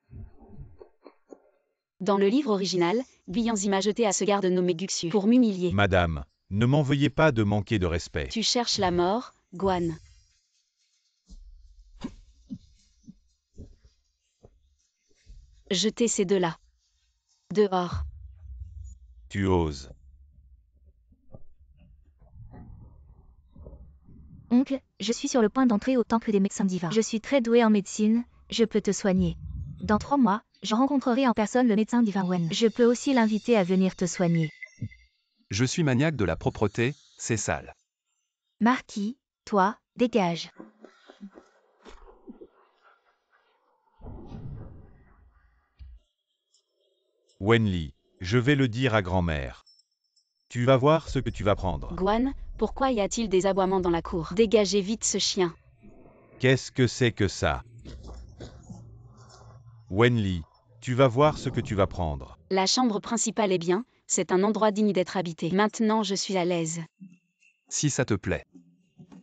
B: Dans le livre original, Guyanzi m'a jeté à ce garde nommé Guxu pour m'humilier.
C: Madame, ne m'en veuillez pas de manquer de respect.
B: Tu cherches la mort, Guan. Jetez ces deux-là. Dehors.
C: Tu oses.
A: Oncle, je suis sur le point d'entrer au temple des médecins divins. Je suis très doué en médecine, je peux te soigner. Dans 3 mois, je rencontrerai en personne le médecin divin Wen. Je peux aussi l'inviter à venir te soigner.
D: Je suis maniaque de la propreté, c'est sale.
A: Marquis, toi, dégage.
C: Wenli, je vais le dire à grand-mère. Tu vas voir ce que tu vas prendre.
B: Guan, pourquoi y a-t-il des aboiements dans la cour? Dégagez vite ce chien.
C: Qu'est-ce que c'est que ça? Wenli, tu vas voir ce que tu vas prendre.
B: La chambre principale est bien, c'est un endroit digne d'être habité. Maintenant je suis à l'aise.
D: Si ça te plaît.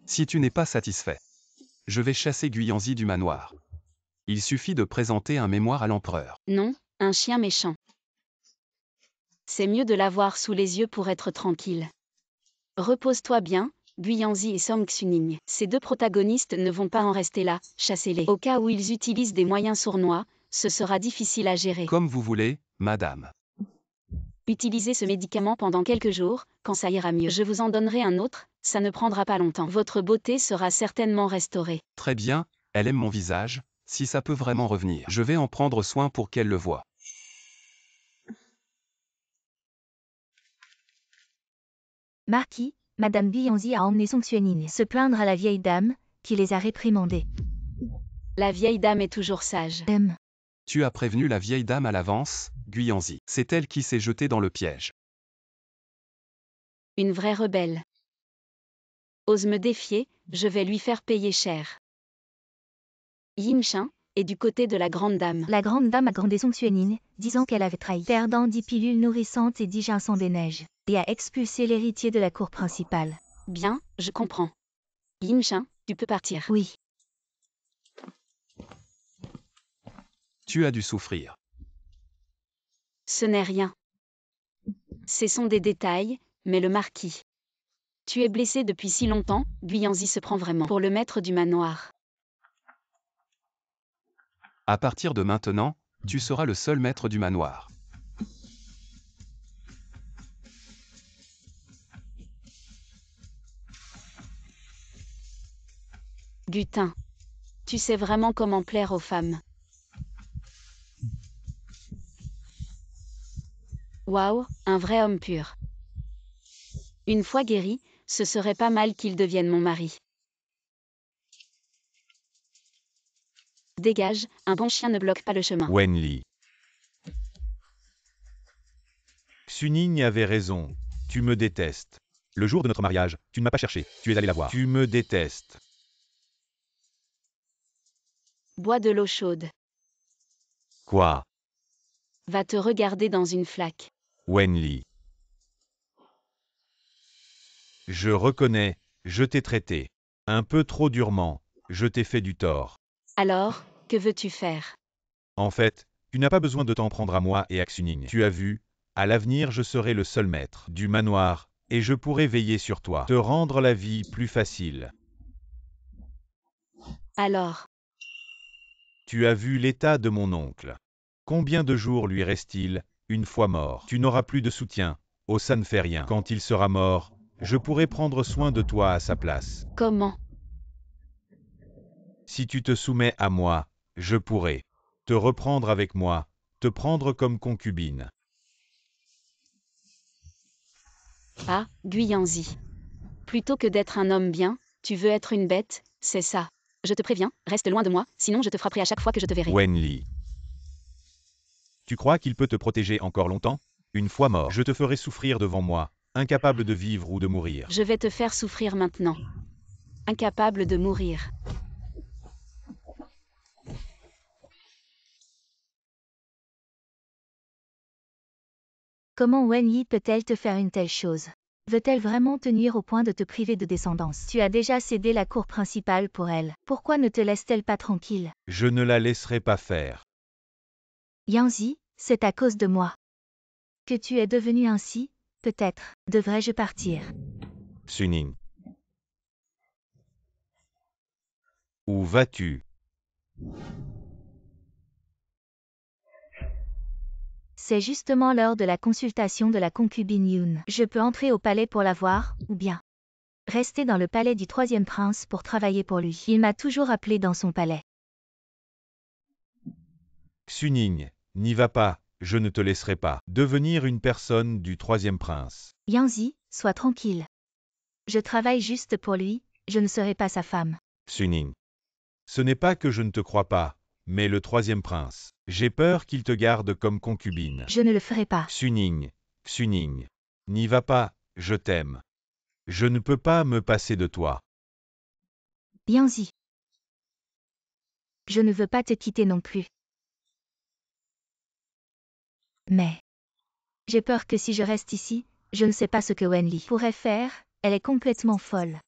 D: Si tu n'es pas satisfait. Je vais chasser Guyanzi du manoir. Il suffit de présenter un mémoire à l'empereur.
B: Non, un chien méchant. C'est mieux de l'avoir sous les yeux pour être tranquille. Repose-toi bien, Guyanzi et Song Xuning. Ces 2 protagonistes ne vont pas en rester là, chassez-les. Au cas où ils utilisent des moyens sournois, ce sera difficile à gérer.
D: Comme vous voulez, madame.
B: Utilisez ce médicament pendant quelques jours, quand ça ira mieux. Je vous en donnerai un autre, ça ne prendra pas longtemps. Votre beauté sera certainement restaurée.
D: Très bien, elle aime mon visage, si ça peut vraiment revenir. Je vais en prendre soin pour qu'elle le voie.
A: Marquis, Madame Guyanzi a emmené Song Xuening se plaindre à la vieille dame, qui les a réprimandés.
B: La vieille dame est toujours sage.
D: Tu as prévenu la vieille dame à l'avance, Guyanzi. C'est elle qui s'est jetée dans le piège.
B: Une vraie rebelle. Ose me défier, je vais lui faire payer cher. Yin Shan est du côté de la grande dame.
A: La grande dame a grondé Song Xuening, disant qu'elle avait trahi, perdant 10 pilules nourrissantes et 10 ginseng des neiges, et a expulsé l'héritier de la cour principale.
B: Bien, je comprends. Yin Shan, tu peux partir.
A: Oui.
D: Tu as dû souffrir.
B: Ce n'est rien. Ce sont des détails, mais le marquis. Tu es blessé depuis si longtemps, Guyanzi se prend vraiment pour le maître du manoir.
D: À partir de maintenant, tu seras le seul maître du manoir.
B: Gutin. Tu sais vraiment comment plaire aux femmes. Waouh, un vrai homme pur. Une fois guéri, ce serait pas mal qu'il devienne mon mari. Dégage, un bon chien ne bloque pas le chemin.
C: Wenli. Xuning avait raison. Tu me détestes.
E: Le jour de notre mariage, tu ne m'as pas cherché, tu es allé la voir.
C: Tu me détestes.
B: Bois de l'eau chaude.
C: Quoi?
B: Va te regarder dans une flaque.
C: Wenli. Je reconnais, je t'ai traité un peu trop durement, je t'ai fait du tort.
B: Alors, que veux-tu faire?
C: En fait, tu n'as pas besoin de t'en prendre à moi et à Xuning. Tu as vu, à l'avenir je serai le seul maître du manoir, et je pourrai veiller sur toi, te rendre la vie plus facile.
B: Alors,
C: Tu as vu l'état de mon oncle. Combien de jours lui reste-t-il, une fois mort? Tu n'auras plus de soutien. Oh, ça ne fait rien. Quand il sera mort, je pourrai prendre soin de toi à sa place.
B: comment?
C: Si tu te soumets à moi, je pourrai te reprendre avec moi, te prendre comme concubine.
B: Ah, Guyanzi. Plutôt que d'être un homme bien, tu veux être une bête, c'est ça. Je te préviens, reste loin de moi, sinon je te frapperai à chaque fois que je te verrai.
C: Wenli.
E: Tu crois qu'il peut te protéger encore longtemps? Une fois mort,
C: Je te ferai souffrir devant moi, incapable de vivre ou de mourir.
B: Je vais te faire souffrir maintenant. Incapable de mourir.
A: Comment Wen Yi peut-elle te faire une telle chose? Veut-elle vraiment te nuire au point de te priver de descendance? Tu as déjà cédé la cour principale pour elle. Pourquoi ne te laisse-t-elle pas tranquille?
C: Je ne la laisserai pas faire.
A: Yanzi, c'est à cause de moi que tu es devenu ainsi, peut-être. Devrais-je partir?
C: Xuning. Où vas-tu?
A: C'est justement l'heure de la consultation de la concubine Yoon. Je peux entrer au palais pour la voir, ou bien rester dans le palais du troisième prince pour travailler pour lui. Il m'a toujours appelé dans son palais.
C: Xuning, n'y va pas, je ne te laisserai pas devenir une personne du troisième prince.
A: Yanzi, sois tranquille. Je travaille juste pour lui, je ne serai pas sa femme.
C: Xuning. Ce n'est pas que je ne te crois pas, mais le troisième prince. J'ai peur qu'il te garde comme concubine.
A: Je ne le ferai pas.
C: Xuning, Xuning. N'y va pas, je t'aime. Je ne peux pas me passer de toi.
A: Yanzi. Je ne veux pas te quitter non plus. Mais j'ai peur que si je reste ici, je ne sais pas ce que Wenli pourrait faire, elle est complètement folle.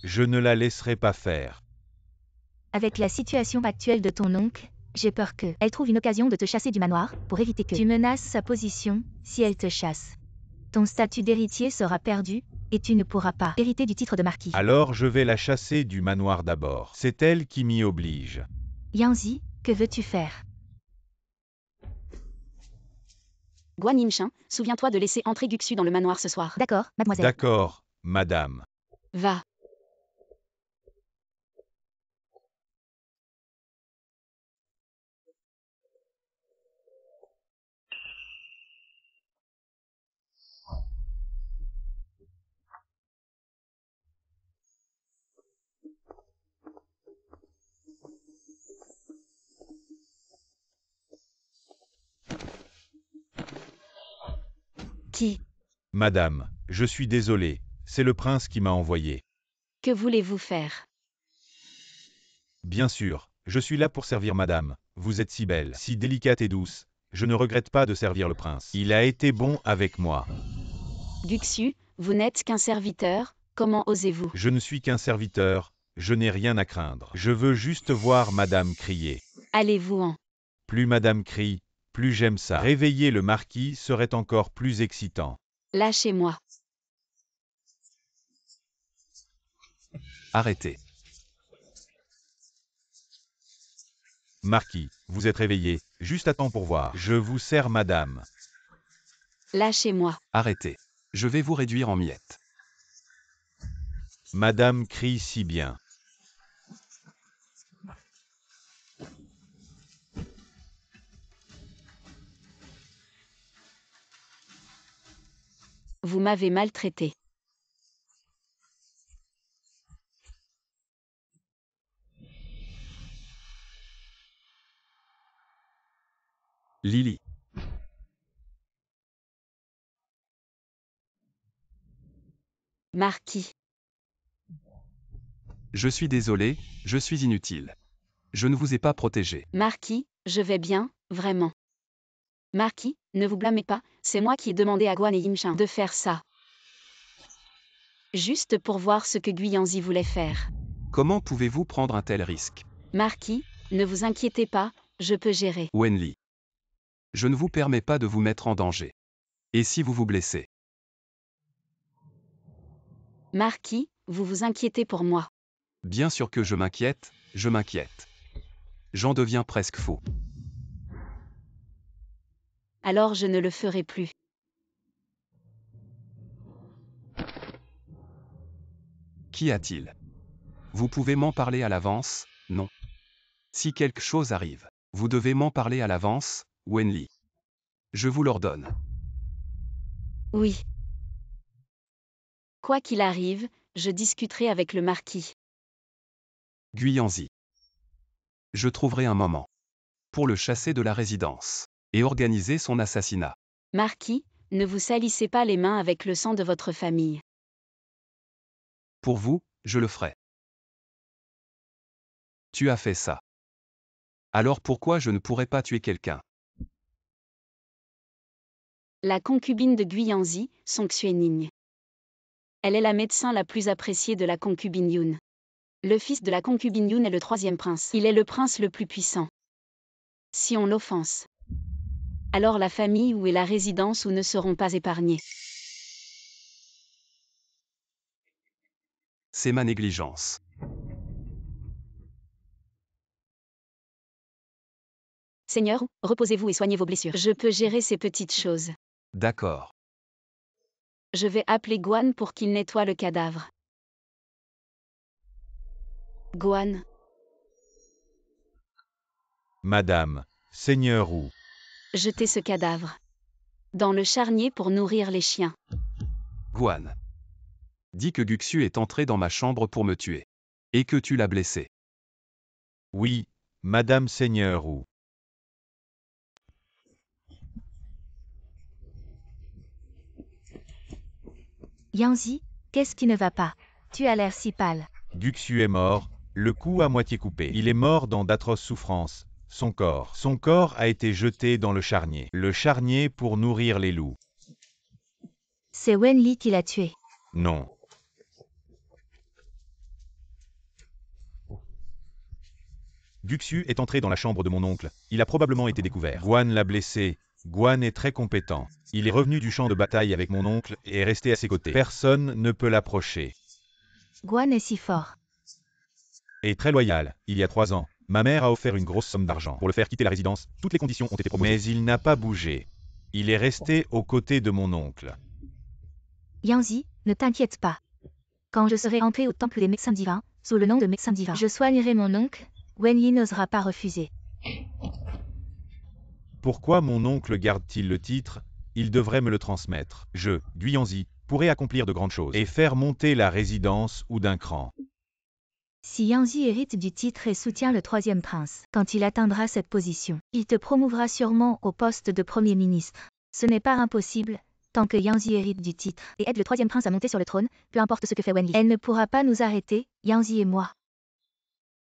C: Je ne la laisserai pas faire.
A: Avec la situation actuelle de ton oncle, j'ai peur que elle trouve une occasion de te chasser du manoir, pour éviter que tu menaces sa position, si elle te chasse. Ton statut d'héritier sera perdu, et tu ne pourras pas hériter du titre de marquis.
C: Alors je vais la chasser du manoir d'abord. C'est elle qui m'y oblige.
A: Yanzi, que veux-tu faire?
B: Guan Yinshin, souviens-toi de laisser entrer Guxu dans le manoir ce soir.
A: D'accord, mademoiselle.
C: D'accord, madame.
B: Va. Qui?
C: Madame, je suis désolé, c'est le prince qui m'a envoyé.
B: Que voulez-vous faire?
C: Bien sûr, je suis là pour servir madame. Vous êtes si belle, si délicate et douce. Je ne regrette pas de servir le prince. Il a été bon avec moi.
B: Guxu, vous n'êtes qu'un serviteur, comment osez-vous?
C: Je ne suis qu'un serviteur, je n'ai rien à craindre. Je veux juste voir madame crier.
B: Allez-vous-en.
C: Plus madame crie, plus j'aime ça. Réveiller le marquis serait encore plus excitant.
B: Lâchez-moi.
D: Arrêtez.
C: Marquis, vous êtes réveillé, juste à temps pour voir. Je vous sers madame.
B: Lâchez-moi.
D: Arrêtez. Je vais vous réduire en miettes.
C: Madame crie si bien.
B: Vous m'avez maltraité.
D: Lily.
B: Marquis.
D: Je suis désolé, je suis inutile. Je ne vous ai pas protégé.
B: Marquis, je vais bien, vraiment. Marquis, ne vous blâmez pas, c'est moi qui ai demandé à Guan et Yinshin de faire ça. Juste pour voir ce que Guyanzi voulait faire.
D: Comment pouvez-vous prendre un tel risque?
B: Marquis, ne vous inquiétez pas, je peux gérer.
D: Wenli. Je ne vous permets pas de vous mettre en danger. Et si vous vous blessez?
B: Marquis, vous vous inquiétez pour moi.
D: Bien sûr que je m'inquiète, je m'inquiète. J'en deviens presque fou.
B: Alors je ne le ferai plus.
D: Qu'y a-t-il? Vous pouvez m'en parler à l'avance, non? Si quelque chose arrive, vous devez m'en parler à l'avance, Wenli. Je vous l'ordonne.
B: Oui. Quoi qu'il arrive, je discuterai avec le marquis.
D: Guyanzi. Je trouverai un moment pour le chasser de la résidence et organiser son assassinat.
B: Marquis, ne vous salissez pas les mains avec le sang de votre famille.
D: Pour vous, je le ferai. Tu as fait ça. Alors pourquoi je ne pourrais pas tuer quelqu'un?
B: La concubine de Guyanzi, Song Xuening. Elle est la médecin la plus appréciée de la concubine Yoon. Le fils de la concubine Yoon est le troisième prince. Il est le prince le plus puissant. Si on l'offense, alors la famille où et la résidence où ne seront pas épargnés.
D: C'est ma négligence.
B: Seigneur, reposez-vous et soignez vos blessures. Je peux gérer ces petites choses.
D: D'accord.
B: Je vais appeler Guan pour qu'il nettoie le cadavre. Guan,
C: Madame, Seigneur où?
B: jetez ce cadavre dans le charnier pour nourrir les chiens.
D: Guan. Dis que Guxu est entré dans ma chambre pour me tuer. Et que tu l'as blessé.
C: Oui, Madame Seigneur où?
A: Yanzi, qu'est-ce qui ne va pas? Tu as l'air si pâle.
C: Guxu est mort, le cou à moitié coupé. Il est mort dans d'atroces souffrances. Son corps a été jeté dans le charnier pour nourrir les loups.
A: C'est Wenli qui l'a tué.
C: Non.
E: Guxu est entré dans la chambre de mon oncle. Il a probablement été découvert.
C: Guan l'a blessé. Guan est très compétent.
E: Il est revenu du champ de bataille avec mon oncle et est resté à ses côtés.
C: Personne ne peut l'approcher.
A: Guan est si fort.
E: Et très loyal. Il y a 3 ans, ma mère a offert une grosse somme d'argent pour le faire quitter la résidence. Toutes les conditions ont été proposées.
C: Mais il n'a pas bougé. Il est resté aux côtés de mon oncle.
A: Yanzi, ne t'inquiète pas. Quand je serai entré au temple des médecins divins, sous le nom de médecin divin, je soignerai mon oncle. Wenli n'osera pas refuser.
C: Pourquoi mon oncle garde-t-il le titre? Il devrait me le transmettre.
E: Je, Guyanzi, pourrais accomplir de grandes choses.
C: Et faire monter la résidence ou d'un cran.
A: Si Yanzi hérite du titre et soutient le troisième prince, quand il atteindra cette position, il te promouvra sûrement au poste de premier ministre. Ce n'est pas impossible, tant que Yanzi hérite du titre et aide le troisième prince à monter sur le trône, peu importe ce que fait Wenli. Elle ne pourra pas nous arrêter, Yanzi et moi.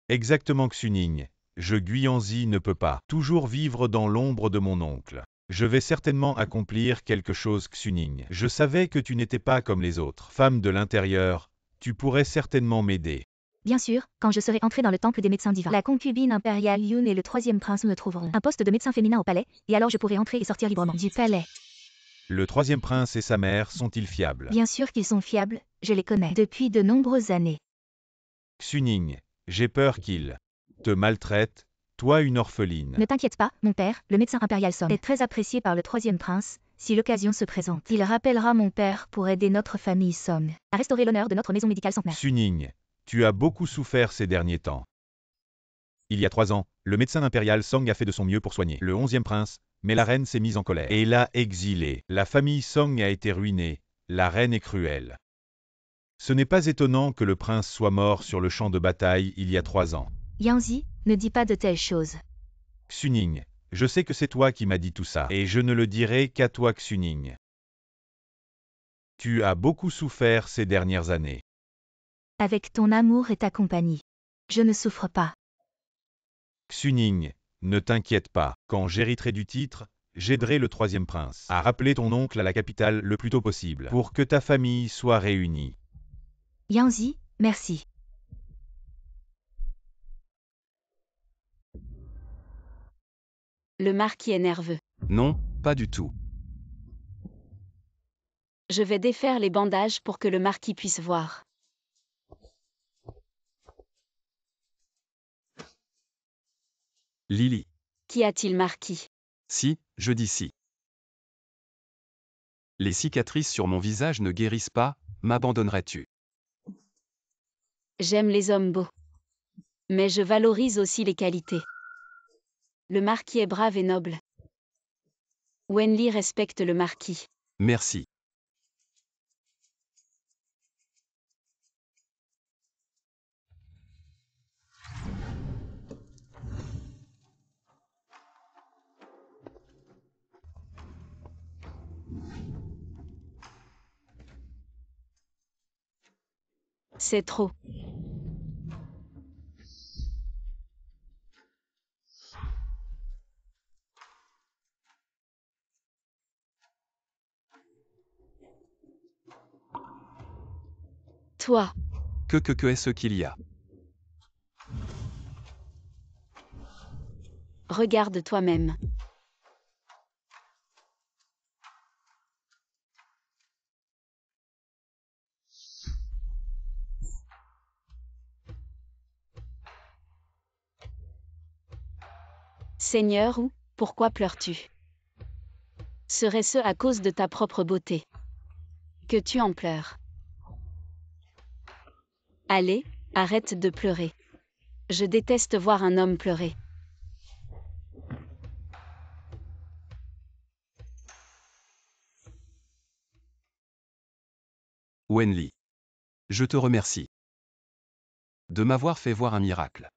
C: Exactement Xuning. Je Guyanzi ne peux pas toujours vivre dans l'ombre de mon oncle. Je vais certainement accomplir quelque chose Xuning. Je savais que tu n'étais pas comme les autres. Femme de l'intérieur, tu pourrais certainement m'aider.
A: Bien sûr, quand je serai entré dans le temple des médecins divins, la concubine impériale Yun et le troisième prince me trouveront un poste de médecin féminin au palais, et alors je pourrai entrer et sortir librement du palais.
C: Le troisième prince et sa mère sont-ils fiables?
A: Bien sûr qu'ils sont fiables, je les connais depuis de nombreuses années.
C: Xuning, j'ai peur qu'ils te maltraitent, toi une orpheline.
A: Ne t'inquiète pas, mon père, le médecin impérial Song est très apprécié par le troisième prince. Si l'occasion se présente, il rappellera mon père pour aider notre famille Song à restaurer l'honneur de notre maison médicale centenaire.
C: Xuning, tu as beaucoup souffert ces derniers temps.
E: Il y a 3 ans, le médecin impérial Song a fait de son mieux pour soigner le 11e prince, mais la reine s'est mise en colère.
C: Et l'a exilé. La famille Song a été ruinée. La reine est cruelle. Ce n'est pas étonnant que le prince soit mort sur le champ de bataille il y a 3 ans.
A: Yanzi, ne dis pas de telles choses.
C: Xuning, je sais que c'est toi qui m'as dit tout ça, et je ne le dirai qu'à toi Xuning. Tu as beaucoup souffert ces dernières années.
A: Avec ton amour et ta compagnie. Je ne souffre pas.
C: Xuning, ne t'inquiète pas, quand j'hériterai du titre, j'aiderai le troisième prince à rappeler ton oncle à la capitale le plus tôt possible, pour que ta famille soit réunie.
A: Yanzi, merci.
B: Le marquis est nerveux.
D: Non, pas du tout.
B: Je vais défaire les bandages pour que le marquis puisse voir.
D: Lily.
B: Qu'y a-t-il, marquis?
D: Si, je dis si. Les cicatrices sur mon visage ne guérissent pas, m'abandonnerais-tu?
B: J'aime les hommes beaux. Mais je valorise aussi les qualités. Le marquis est brave et noble. Wenli respecte le marquis.
D: Merci.
B: C'est trop. Toi,
D: Que est-ce qu'il y a?
B: regarde toi-même. Seigneur, ou, pourquoi pleures-tu? Serait-ce à cause de ta propre beauté que tu en pleures? Allez, arrête de pleurer. Je déteste voir un homme pleurer.
D: Wenli. Je te remercie de m'avoir fait voir un miracle.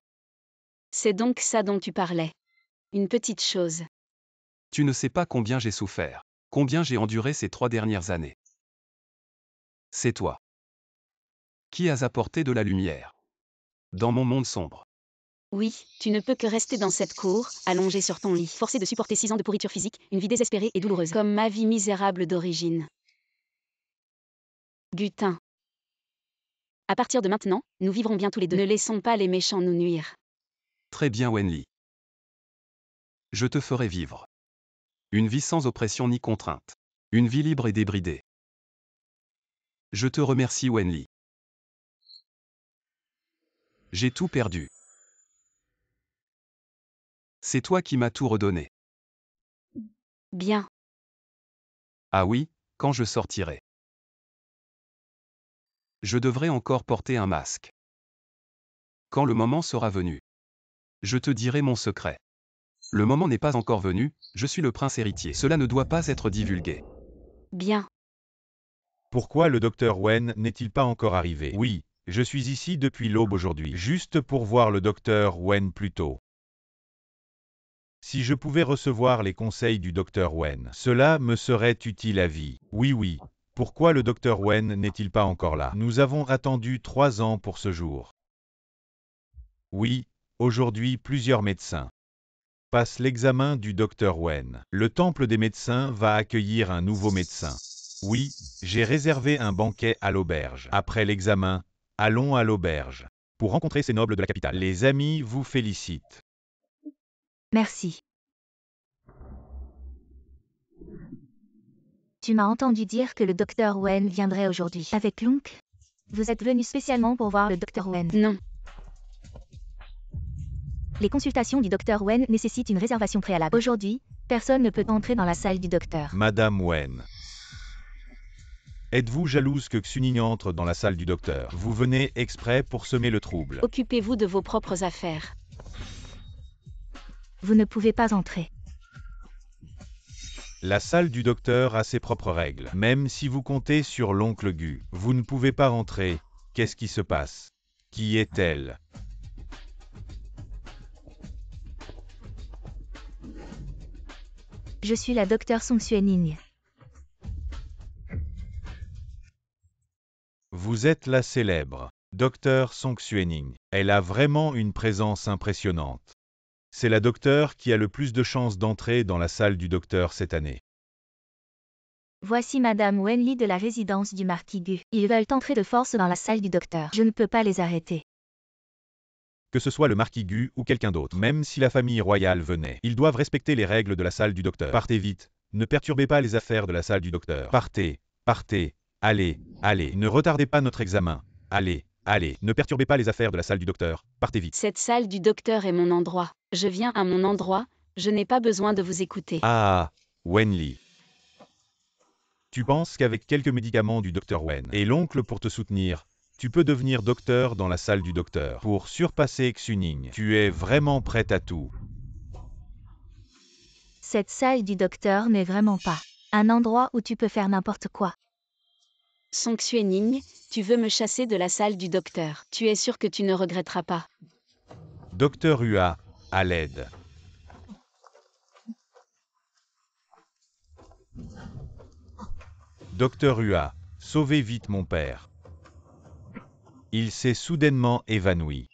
B: C'est donc ça dont tu parlais. Une petite chose.
D: Tu ne sais pas combien j'ai souffert, combien j'ai enduré ces 3 dernières années. C'est toi qui as apporté de la lumière dans mon monde sombre.
B: Oui, tu ne peux que rester dans cette cour, allongé sur ton lit, forcé de supporter 6 ans de pourriture physique, une vie désespérée et douloureuse, comme ma vie misérable d'origine. Butin. À partir de maintenant, nous vivrons bien tous les deux. Ne laissons pas les méchants nous nuire.
D: Très bien Wenli. Je te ferai vivre une vie sans oppression ni contrainte. Une vie libre et débridée. Je te remercie Wenli. J'ai tout perdu. C'est toi qui m'as tout redonné.
B: Bien.
D: Ah oui, quand je sortirai. Je devrais encore porter un masque. Quand le moment sera venu, je te dirai mon secret. Le moment n'est pas encore venu, je suis le prince héritier. Cela ne doit pas être divulgué.
B: Bien.
C: Pourquoi le docteur Wen n'est-il pas encore arrivé? Oui, je suis ici depuis l'aube aujourd'hui, juste pour voir le docteur Wen plus tôt. Si je pouvais recevoir les conseils du docteur Wen, cela me serait utile à vie. Oui, oui. Pourquoi le docteur Wen n'est-il pas encore là? Nous avons attendu 3 ans pour ce jour. Oui, aujourd'hui plusieurs médecins passent l'examen du docteur Wen. Le temple des médecins va accueillir un nouveau médecin. Oui, j'ai réservé un banquet à l'auberge. Après l'examen, allons à l'auberge pour rencontrer ces nobles de la capitale. Les amis vous félicitent.
A: Merci. Tu m'as entendu dire que le docteur Wen viendrait aujourd'hui. Avec l'oncle? Vous êtes venu spécialement pour voir le docteur Wen.
B: Non.
A: Les consultations du docteur Wen nécessitent une réservation préalable. Aujourd'hui, personne ne peut entrer dans la salle du docteur.
C: Madame Wen. Êtes-vous jalouse que Xuning entre dans la salle du docteur? Vous venez exprès pour semer le trouble.
B: Occupez-vous de vos propres affaires.
A: Vous ne pouvez pas entrer.
C: La salle du docteur a ses propres règles. Même si vous comptez sur l'oncle Gu, vous ne pouvez pas entrer. Qu'est-ce qui se passe? Qui est-elle?
A: Je suis la docteure Song Xuening.
C: Vous êtes la célèbre docteur Song Xuening. Elle a vraiment une présence impressionnante. C'est la docteure qui a le plus de chances d'entrer dans la salle du docteur cette année.
A: Voici Madame Wenli de la résidence du marquis Gu. Ils veulent entrer de force dans la salle du docteur. Je ne peux pas les arrêter.
C: Que ce soit le marquis Gu ou quelqu'un d'autre, même si la famille royale venait, ils doivent respecter les règles de la salle du docteur. Partez vite. Ne perturbez pas les affaires de la salle du docteur. Partez, partez, allez, allez. Ne retardez pas notre examen. Allez, allez. Ne perturbez pas les affaires de la salle du docteur. Partez vite.
B: Cette salle du docteur est mon endroit. Je viens à mon endroit, je n'ai pas besoin de vous écouter.
C: Ah, Wenli. Tu penses qu'avec quelques médicaments du docteur Wen et l'oncle pour te soutenir, tu peux devenir docteur dans la salle du docteur pour surpasser Xuning. Tu es vraiment prête à tout.
A: Cette salle du docteur n'est vraiment pas un endroit où tu peux faire n'importe quoi.
B: Song Xuening, tu veux me chasser de la salle du docteur. Tu es sûr que tu ne regretteras pas.
C: Docteur Hua, à l'aide. Docteur Hua, sauvez vite mon père. Il s'est soudainement évanoui.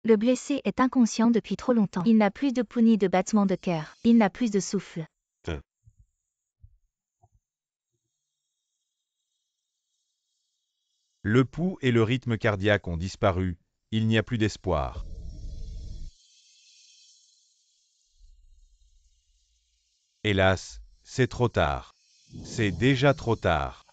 A: Le blessé est inconscient depuis trop longtemps. Il n'a plus de pouls ni de battements de cœur. Il n'a plus de souffle.
C: Le pouls et le rythme cardiaque ont disparu, il n'y a plus d'espoir. Hélas, c'est trop tard. C'est déjà trop tard.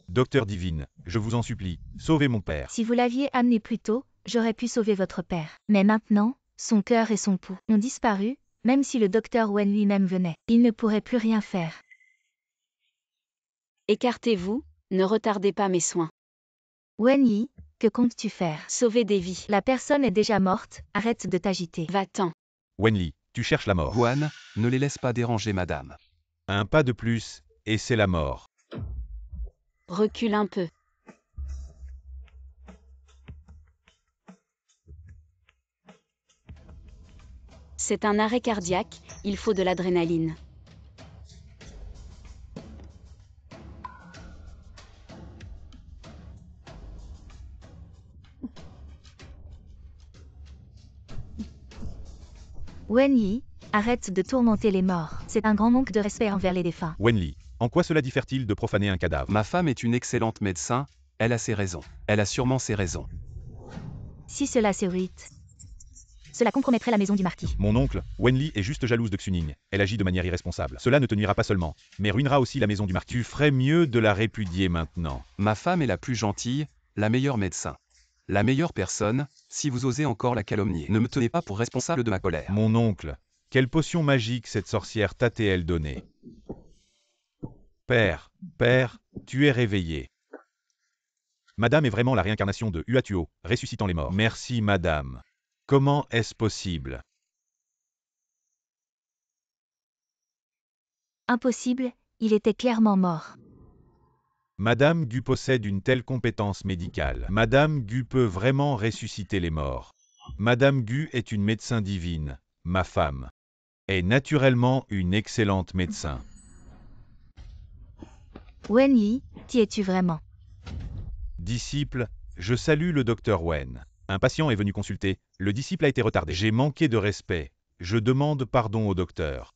C: Docteur Divine, je vous en supplie, sauvez mon père.
A: Si vous l'aviez amené plus tôt, j'aurais pu sauver votre père. Mais maintenant, son cœur et son pouls ont disparu, même si le docteur Wen lui-même venait. Il ne pourrait plus rien faire.
B: Écartez-vous, ne retardez pas mes soins.
A: Wen Yi, que comptes-tu faire?
B: Sauvez des vies.
A: La personne est déjà morte, arrête de t'agiter.
B: Va-t'en.
C: Wenli, tu cherches la mort.
D: Guan, ne les laisse pas déranger madame.
C: Un pas de plus, et c'est la mort.
B: Recule un peu. C'est un arrêt cardiaque, il faut de l'adrénaline.
A: Wen Yi, arrête de tourmenter les morts. C'est un grand manque de respect envers les défunts.
C: Wenli, en quoi cela diffère-t-il de profaner un cadavre?
D: Ma femme est une excellente médecin, elle a ses raisons. Elle a sûrement ses raisons.
A: Si cela s'érite, cela compromettrait la maison du marquis.
C: Mon oncle, Wenli est juste jalouse de Xuning. Elle agit de manière irresponsable. Cela ne te nuira pas seulement, mais ruinera aussi la maison du marquis. Tu ferais mieux de la répudier maintenant.
D: Ma femme est la plus gentille, la meilleure médecin. La meilleure personne, si vous osez encore la calomnier. Ne me tenez pas pour responsable de ma colère.
C: Mon oncle, quelle potion magique cette sorcière t'a-t-elle donnée? Père, tu es réveillé. Madame est vraiment la réincarnation de Huatuo, ressuscitant les morts. Merci madame. Comment est-ce possible?
A: Impossible, il était clairement mort.
C: Madame Gu possède une telle compétence médicale. Madame Gu peut vraiment ressusciter les morts. Madame Gu est une médecin divine, ma femme. Est naturellement une excellente médecin.
A: Wen Yi, qui es-tu vraiment?
C: Disciple, je salue le docteur Wen. Un patient est venu consulter, le disciple a été retardé. J'ai manqué de respect. Je demande pardon au docteur.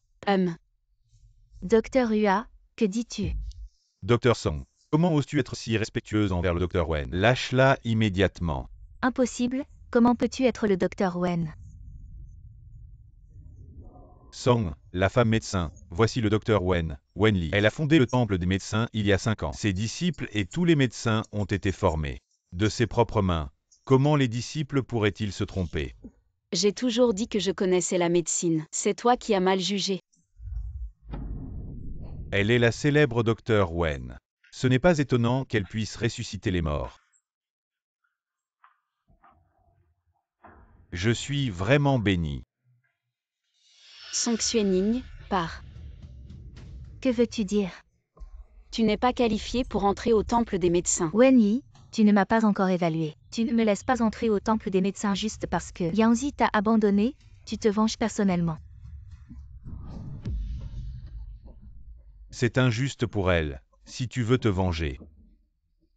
A: Docteur Hua, que dis-tu?
C: Docteur Song, comment oses-tu être si respectueuse envers le docteur Wen? Lâche-la immédiatement.
A: Impossible, comment peux-tu être le docteur Wen?
C: Song, la femme médecin, voici le docteur Wen, Wenli. Elle a fondé le temple des médecins il y a 5 ans. Ses disciples et tous les médecins ont été formés. De ses propres mains. Comment les disciples pourraient-ils se tromper?
B: J'ai toujours dit que je connaissais la médecine. C'est toi qui as mal jugé.
C: Elle est la célèbre docteur Wen. Ce n'est pas étonnant qu'elle puisse ressusciter les morts. Je suis vraiment béni.
B: Song Xuening, pars.
A: Que veux-tu dire?
B: Tu n'es pas qualifié pour entrer au temple des médecins.
A: Wen Yi, tu ne m'as pas encore évalué. Tu ne me laisses pas entrer au temple des médecins juste parce que Yangzi t'a abandonné, tu te venges personnellement.
C: C'est injuste pour elle, si tu veux te venger.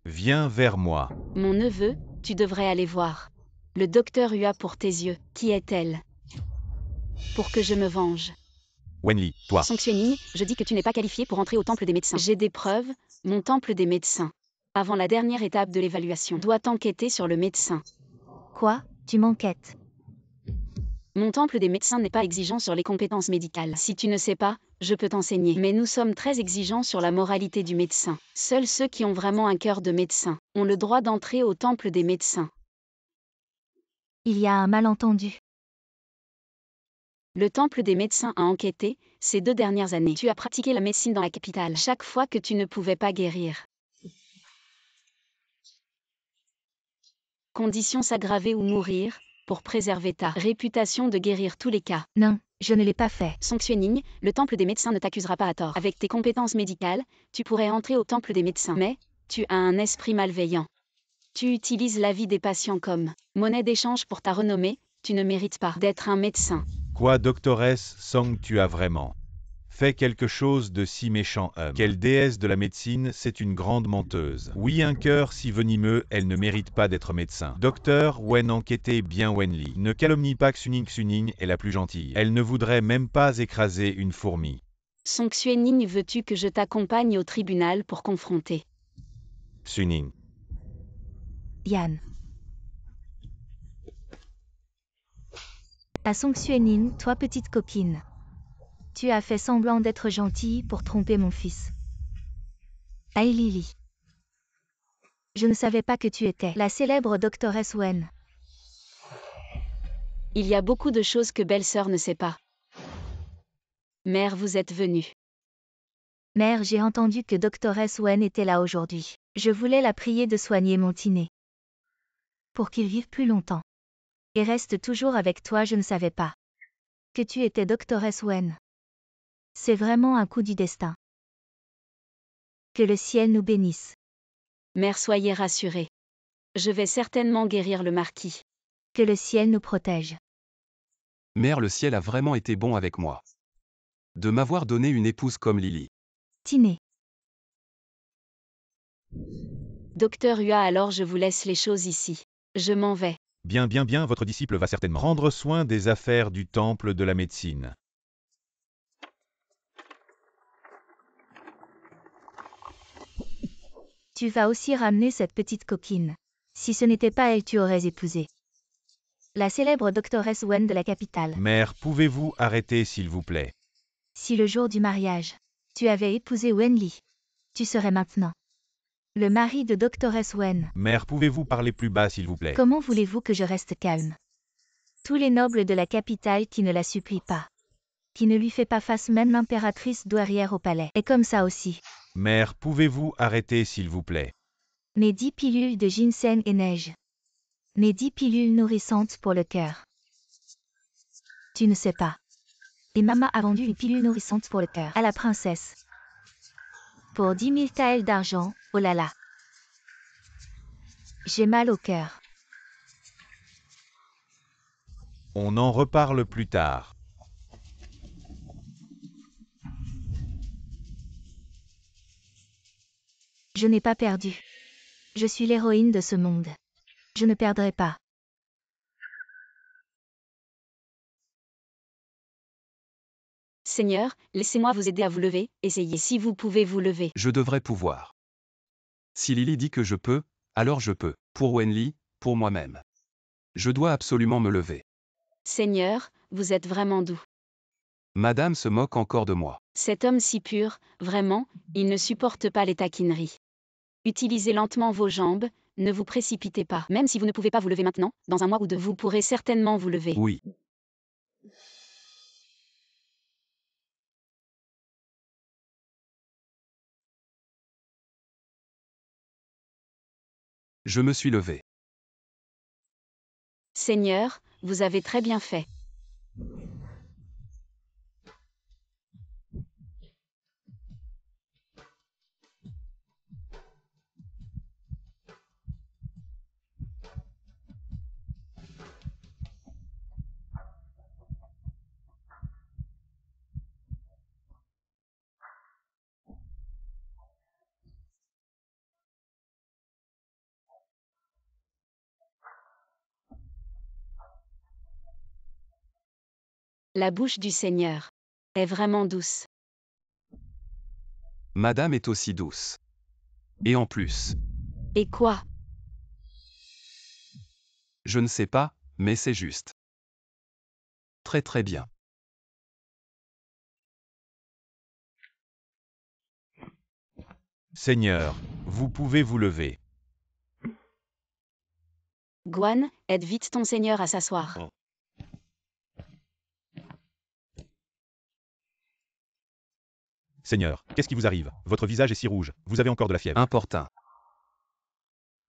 C: Viens vers moi.
B: Mon neveu, tu devrais aller voir. Le docteur Hua pour tes yeux. Qui est-elle? Pour que je me venge.
C: Wenli, toi.
B: Song Xuening, je dis que tu n'es pas qualifié pour entrer au temple des médecins. J'ai des preuves, mon temple des médecins. Avant la dernière étape de l'évaluation, doit enquêter sur le médecin.
A: Quoi? Tu m'enquêtes?
B: Mon temple des médecins n'est pas exigeant sur les compétences médicales. Si tu ne sais pas, je peux t'enseigner. Mais nous sommes très exigeants sur la moralité du médecin. Seuls ceux qui ont vraiment un cœur de médecin ont le droit d'entrer au temple des médecins.
A: Il y a un malentendu.
B: Le temple des médecins a enquêté, ces 2 dernières années. Tu as pratiqué la médecine dans la capitale, chaque fois que tu ne pouvais pas guérir. Condition s'aggraver ou mourir, pour préserver ta réputation de guérir tous les cas.
A: Non, je ne l'ai pas fait.
B: Song Xuening, le temple des médecins ne t'accusera pas à tort. Avec tes compétences médicales, tu pourrais entrer au temple des médecins. Mais, tu as un esprit malveillant. Tu utilises la vie des patients comme monnaie d'échange pour ta renommée, tu ne mérites pas d'être un médecin.
C: Quoi, doctoresse Song, tu as vraiment fait quelque chose de si méchant, homme. Quelle déesse de la médecine, c'est une grande menteuse. Oui, un cœur si venimeux, elle ne mérite pas d'être médecin. Docteur Wen, enquêtez bien Wenli. Ne calomnie pas Xuning est la plus gentille. Elle ne voudrait même pas écraser une fourmi.
B: Song Xuening, veux-tu que je t'accompagne au tribunal pour confronter
C: Xuning.
A: Yan. À Song Xuening, toi petite copine. Tu as fait semblant d'être gentille pour tromper mon fils. Ai Lili. Je ne savais pas que tu étais la célèbre doctoresse Wen.
B: Il y a beaucoup de choses que belle-sœur ne sait pas. Mère, vous êtes venue.
A: Mère, j'ai entendu que doctoresse Wen était là aujourd'hui. Je voulais la prier de soigner mon Tiné. Pour qu'il vive plus longtemps. Et reste toujours avec toi, je ne savais pas que tu étais doctoresse Wen. C'est vraiment un coup du destin. Que le ciel nous bénisse.
B: Mère, soyez rassurée. Je vais certainement guérir le marquis.
A: Que le ciel nous protège.
D: Mère, le ciel a vraiment été bon avec moi. De m'avoir donné une épouse comme Lily.
A: Tiné.
B: Docteur Hua, alors je vous laisse les choses ici. Je m'en vais.
E: Bien, votre disciple va certainement
C: Prendre soin des affaires du temple de la médecine.
A: Tu vas aussi ramener cette petite coquine. Si ce n'était pas elle, tu aurais épousé la célèbre doctoresse Wen de la capitale.
C: Mère, pouvez-vous arrêter s'il vous plaît?
A: Si le jour du mariage, tu avais épousé Wen Li, tu serais maintenant le mari de doctoresse Wen.
C: Mère, pouvez-vous parler plus bas s'il vous plaît?
A: Comment voulez-vous que je reste calme? Tous les nobles de la capitale qui ne la supplient pas, qui ne lui fait pas face, même l'impératrice douairière au palais, est comme ça aussi.
C: Mère, pouvez-vous arrêter s'il vous plaît?
A: Mes 10 pilules de ginseng et neige. Mes 10 pilules nourrissantes pour le cœur. Tu ne sais pas. Et maman a vendu une pilule nourrissante pour le cœur à la princesse. Pour 10 000 taels d'argent, oh là là. J'ai mal au cœur.
C: On en reparle plus tard.
A: Je n'ai pas perdu. Je suis l'héroïne de ce monde. Je ne perdrai pas.
B: Seigneur, laissez-moi vous aider à vous lever, essayez si vous pouvez vous lever.
D: Je devrais pouvoir. Si Lily dit que je peux, alors je peux. Pour Wenli, pour moi-même. Je dois absolument me lever.
B: Seigneur, vous êtes vraiment doux.
D: Madame se moque encore de moi.
B: Cet homme si pur, vraiment, il ne supporte pas les taquineries. Utilisez lentement vos jambes, ne vous précipitez pas. Même si vous ne pouvez pas vous lever maintenant, dans un mois ou deux, vous pourrez certainement vous lever.
D: Oui. Je me suis levé.
B: Seigneur, vous avez très bien fait. La bouche du Seigneur est vraiment douce.
D: Madame est aussi douce. Et en plus,
B: Et quoi?
D: je ne sais pas, mais c'est juste. Très très bien.
C: Seigneur, vous pouvez vous lever.
B: Guan, aide vite ton Seigneur à s'asseoir.
E: Seigneur, qu'est-ce qui vous arrive? Votre visage est si rouge, vous avez encore de la fièvre.
D: Importun.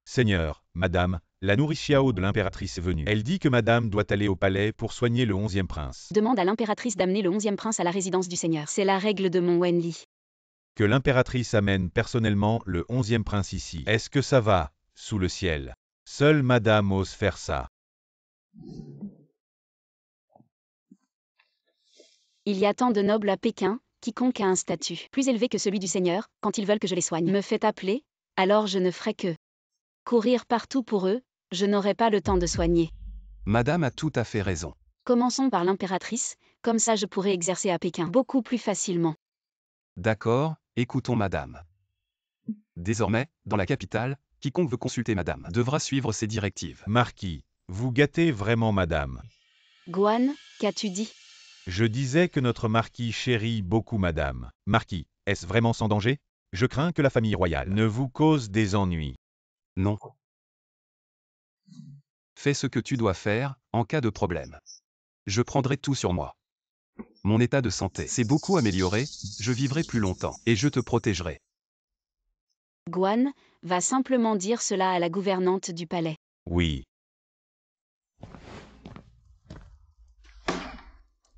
C: Seigneur, Madame, la nourrice Xiao de l'impératrice est venue. Elle dit que Madame doit aller au palais pour soigner le 11e prince.
B: Demande à l'impératrice d'amener le 11e prince à la résidence du Seigneur. C'est la règle de mon Wenli.
C: Que l'impératrice amène personnellement le 11e prince ici. Est-ce que ça va, sous le ciel? Seule Madame ose faire ça.
B: Il y a tant de nobles à Pékin, quiconque a un statut plus élevé que celui du Seigneur, quand ils veulent que je les soigne, me fait appeler, alors je ne ferai que courir partout pour eux, je n'aurai pas le temps de soigner.
D: Madame a tout à fait raison.
B: Commençons par l'impératrice, comme ça je pourrai exercer à Pékin beaucoup plus facilement.
D: D'accord, écoutons Madame. Désormais, dans la capitale, quiconque veut consulter Madame devra suivre ses directives.
C: Marquis, vous gâtez vraiment Madame.
B: Guan, qu'as-tu dit?
C: Je disais que notre marquis chérit beaucoup Madame.
E: Marquis, est-ce vraiment sans danger? Je crains que la famille royale
C: Ne vous cause des ennuis.
D: Non. Fais ce que tu dois faire, en cas de problème. Je prendrai tout sur moi. Mon état de santé s'est beaucoup amélioré, je vivrai plus longtemps, et je te protégerai.
B: Guan va simplement dire cela à la gouvernante du palais.
C: Oui.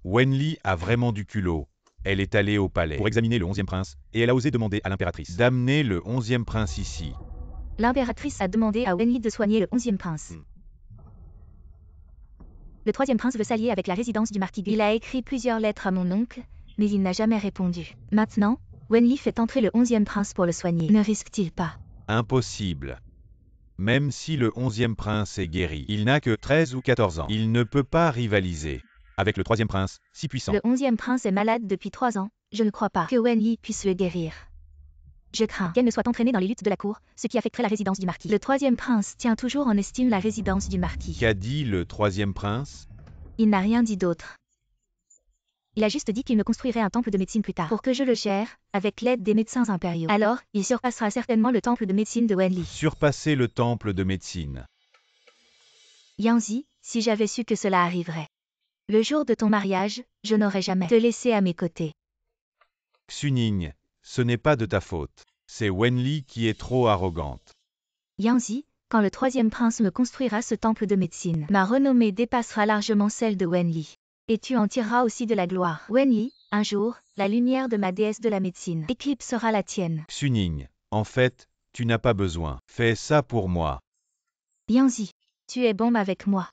C: Wenli a vraiment du culot. Elle est allée au palais
E: Pour examiner le 11e prince, et elle a osé demander à l'impératrice
C: d'amener le 11e prince ici.
A: L'impératrice a demandé à Wenli de soigner le 11e prince. Le 3e prince veut s'allier avec la résidence du marquis Gu. Il a écrit plusieurs lettres à mon oncle, mais il n'a jamais répondu. Maintenant, Wenli fait entrer le 11e prince pour le soigner. Ne risque-t-il pas?
C: Impossible. Même si le 11e prince est guéri, il n'a que 13 ou 14 ans. Il ne peut pas rivaliser
E: avec le 3e prince, si puissant.
A: Le 11e prince est malade depuis 3 ans, je ne crois pas que Wenli puisse le guérir. Je crains qu'elle ne soit entraînée dans les luttes de la cour, ce qui affecterait la résidence du marquis. Le 3e prince tient toujours en estime la résidence du marquis.
C: Qu'a dit le 3e prince?
A: Il n'a rien dit d'autre. Il a juste dit qu'il me construirait un temple de médecine plus tard, pour que je le gère, avec l'aide des médecins impériaux. Alors, il surpassera certainement le temple de médecine de Wenli.
C: Surpasser le temple de médecine.
A: Yangzi, si j'avais su que cela arriverait. Le jour de ton mariage, je n'aurais jamais te laissé à mes côtés.
C: Xuning, ce n'est pas de ta faute. C'est Wenli qui est trop arrogante.
A: Yangzi, quand le 3e prince me construira ce temple de médecine, ma renommée dépassera largement celle de Wenli. Et tu en tireras aussi de la gloire. Wenli, un jour, la lumière de ma déesse de la médecine éclipsera la tienne.
C: Xuning, en fait, tu n'as pas besoin. Fais ça pour moi.
A: Yangzi, tu es bombe avec moi.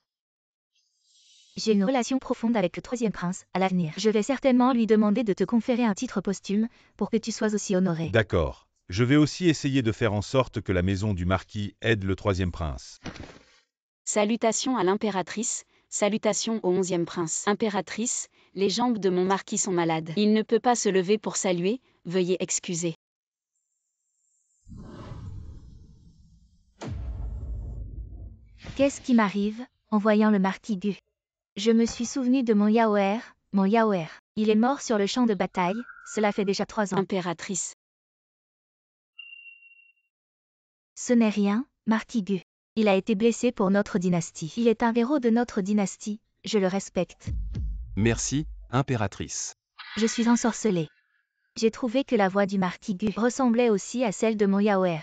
A: J'ai une relation profonde avec le 3e prince, à l'avenir. Je vais certainement lui demander de te conférer un titre posthume, pour que tu sois aussi honoré.
C: D'accord. Je vais aussi essayer de faire en sorte que la maison du marquis aide le 3e prince.
B: Salutations à l'impératrice, salutations au 11e prince. Impératrice, les jambes de mon marquis sont malades. Il ne peut pas se lever pour saluer, veuillez excuser.
A: Qu'est-ce qui m'arrive, en voyant le marquis Gu? Je me suis souvenu de mon Yaoer, mon Yaoer. Il est mort sur le champ de bataille, cela fait déjà 3 ans.
B: Impératrice.
A: Ce n'est rien, marquis Gu. Il a été blessé pour notre dynastie. Il est un héros de notre dynastie, je le respecte.
D: Merci, impératrice.
A: Je suis ensorcelée. J'ai trouvé que la voix du marquis Gu ressemblait aussi à celle de mon Yaoer.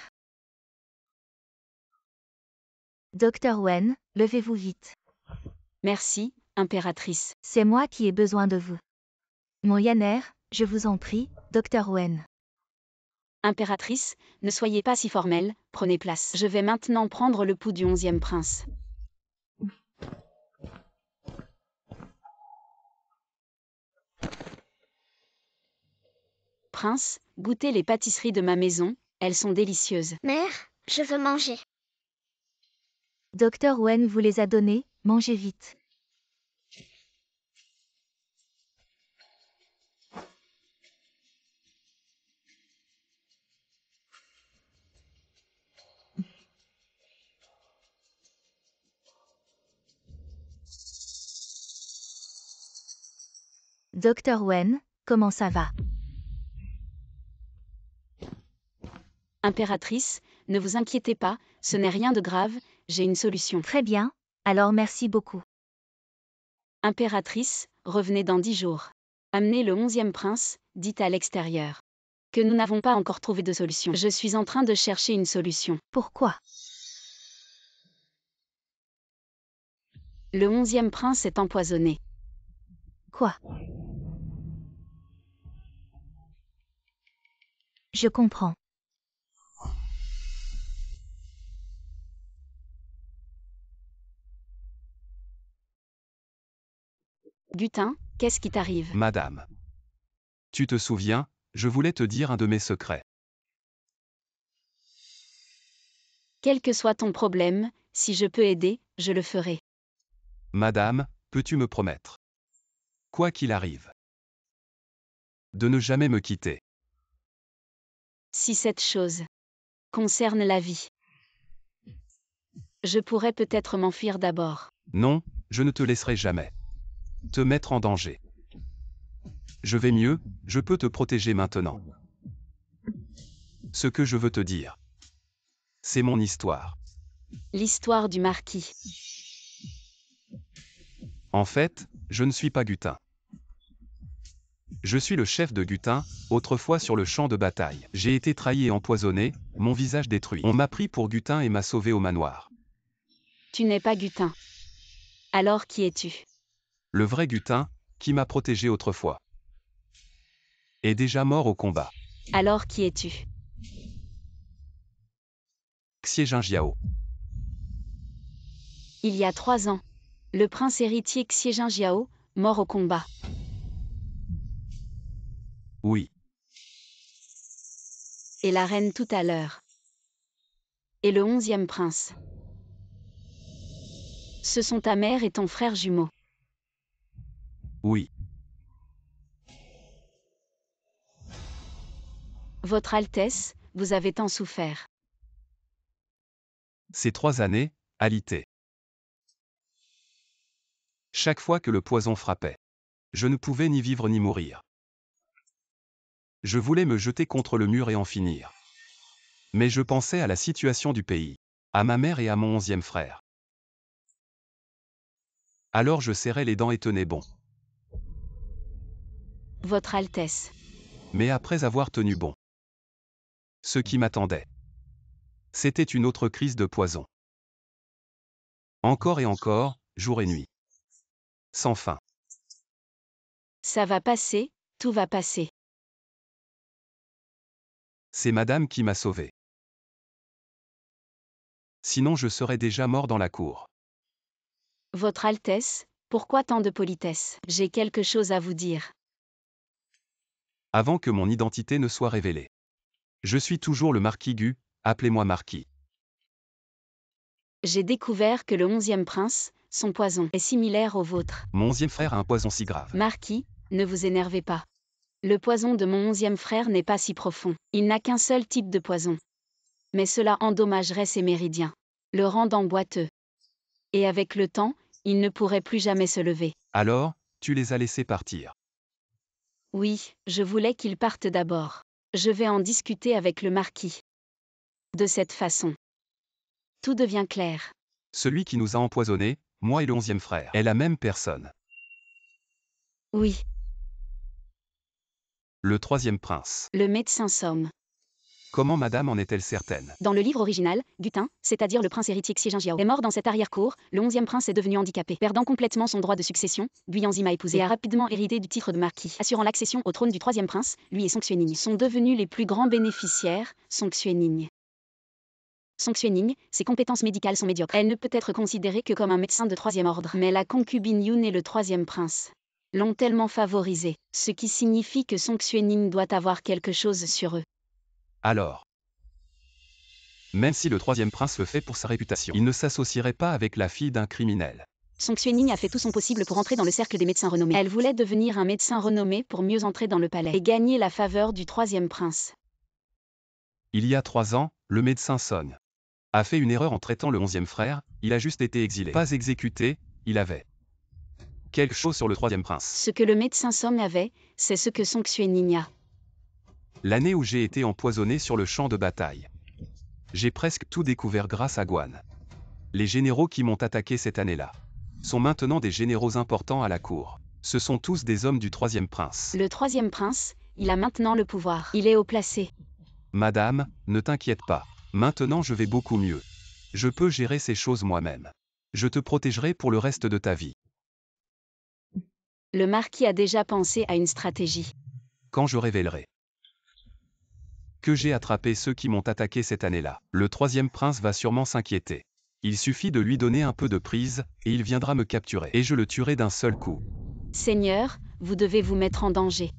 A: Docteur Wen, levez-vous vite.
B: Merci, impératrice.
A: C'est moi qui ai besoin de vous. Mon Yaner, je vous en prie, Docteur Wen.
B: Impératrice, ne soyez pas si formelle, prenez place. Je vais maintenant prendre le pouls du 11e prince. Prince, goûtez les pâtisseries de ma maison, elles sont délicieuses.
F: Mère, je veux manger.
A: Docteur Wen vous les a donnés, mangez vite. Docteur Wen, comment ça va?
B: Impératrice, ne vous inquiétez pas, ce n'est rien de grave, j'ai une solution.
A: Très bien, alors merci beaucoup.
B: Impératrice, revenez dans 10 jours. Amenez le 11e prince, dites à l'extérieur. Que nous n'avons pas encore trouvé de solution. Je suis en train de chercher une solution.
A: Pourquoi?
B: Le 11e prince est empoisonné.
A: Quoi? Je comprends.
B: Gutin, qu'est-ce qui t'arrive?
D: Madame. Tu te souviens, je voulais te dire un de mes secrets.
B: Quel que soit ton problème, si je peux aider, je le ferai.
D: Madame, peux-tu me promettre, quoi qu'il arrive, de ne jamais me quitter?
B: Si cette chose concerne la vie, je pourrais peut-être m'enfuir d'abord.
D: Non, je ne te laisserai jamais te mettre en danger. Je vais mieux, je peux te protéger maintenant. Ce que je veux te dire, C'est mon histoire.
B: L'histoire du marquis.
D: En fait, je ne suis pas Gutin. Je suis le chef de Gutin, autrefois sur le champ de bataille. J'ai été trahi et empoisonné, mon visage détruit. On m'a pris pour Gutin et m'a sauvé au manoir.
B: Tu n'es pas Gutin. Alors qui es-tu?
D: Le vrai Gutin, qui m'a protégé autrefois, est déjà mort au combat.
B: Alors qui es-tu?
D: Xie Jingjiao.
B: Il y a 3 ans. Le prince héritier Xie Jingjiao, mort au combat.
D: Oui.
B: Et la reine tout à l'heure. Et le 11e prince. Ce sont ta mère et ton frère jumeau.
D: Oui.
B: Votre Altesse, vous avez tant souffert.
D: Ces 3 années, alité. Chaque fois que le poison frappait, je ne pouvais ni vivre ni mourir. Je voulais me jeter contre le mur et en finir. Mais je pensais à la situation du pays, à ma mère et à mon 11e frère. Alors je serrais les dents et tenais bon.
B: Votre Altesse.
D: Mais après avoir tenu bon, ce qui m'attendait, c'était une autre crise de poison. Encore et encore, jour et nuit. Sans fin.
B: Ça va passer, tout va passer.
D: C'est madame qui m'a sauvé. Sinon je serais déjà mort dans la cour.
B: Votre Altesse, pourquoi tant de politesse? J'ai quelque chose à vous dire.
D: Avant que mon identité ne soit révélée. Je suis toujours le marquis Gu, appelez-moi marquis.
B: J'ai découvert que le 11e prince, son poison, est similaire au vôtre.
D: Mon 11e frère a un poison si grave.
B: Marquis, ne vous énervez pas. Le poison de mon 11e frère n'est pas si profond. Il n'a qu'un seul type de poison. Mais cela endommagerait ses méridiens, le rendant boiteux. Et avec le temps, il ne pourrait plus jamais se lever.
D: Alors, tu les as laissés partir.
B: Oui, je voulais qu'ils partent d'abord. Je vais en discuter avec le marquis. De cette façon, tout devient clair.
D: Celui qui nous a empoisonnés, moi et le 11e frère, est la même personne.
B: Oui,
D: Le 3e prince.
B: le médecin somme.
D: Comment madame en est-elle certaine?
B: Dans le livre original, Gutin, c'est-à-dire le prince héritier Xie Jingjiao, est mort dans cette arrière-cour, le 11e prince est devenu handicapé, perdant complètement son droit de succession, Guyanzi m'a épousé et a rapidement hérité du titre de marquis, assurant l'accession au trône du 3e prince, lui et Song Xuening sont devenus les plus grands bénéficiaires, Song Xuening. Song Xuening, ses compétences médicales sont médiocres. Elle ne peut être considérée que comme un médecin de 3e ordre. Mais la concubine Yun et le 3e prince l'ont tellement favorisé, ce qui signifie que Song Xuening doit avoir quelque chose sur eux.
D: Alors, même si le 3e prince le fait pour sa réputation, il ne s'associerait pas avec la fille d'un criminel.
B: Song Xuening a fait tout son possible pour entrer dans le cercle des médecins renommés. Elle voulait devenir un médecin renommé pour mieux entrer dans le palais et gagner la faveur du 3e prince.
D: Il y a 3 ans, le médecin Son a fait une erreur en traitant le 11e frère, il a juste été exilé. Pas exécuté, il avait quelque chose sur le 3e prince.
B: Ce que le médecin Somme avait, c'est ce que Song Xuening a.
D: L'année où j'ai été empoisonné sur le champ de bataille. J'ai presque tout découvert grâce à Guan. Les généraux qui m'ont attaqué cette année-là sont maintenant des généraux importants à la cour. Ce sont tous des hommes du 3e prince.
B: Le 3e prince, il a maintenant le pouvoir. Il est haut placé.
D: Madame, ne t'inquiète pas. Maintenant je vais beaucoup mieux. Je peux gérer ces choses moi-même. Je te protégerai pour le reste de ta vie.
B: Le marquis a déjà pensé à une stratégie.
D: Quand je révélerai que j'ai attrapé ceux qui m'ont attaqué cette année-là, le 3e prince va sûrement s'inquiéter. Il suffit de lui donner un peu de prise, et il viendra me capturer. Et je le tuerai d'un seul coup.
B: Seigneur, vous devez vous mettre en danger.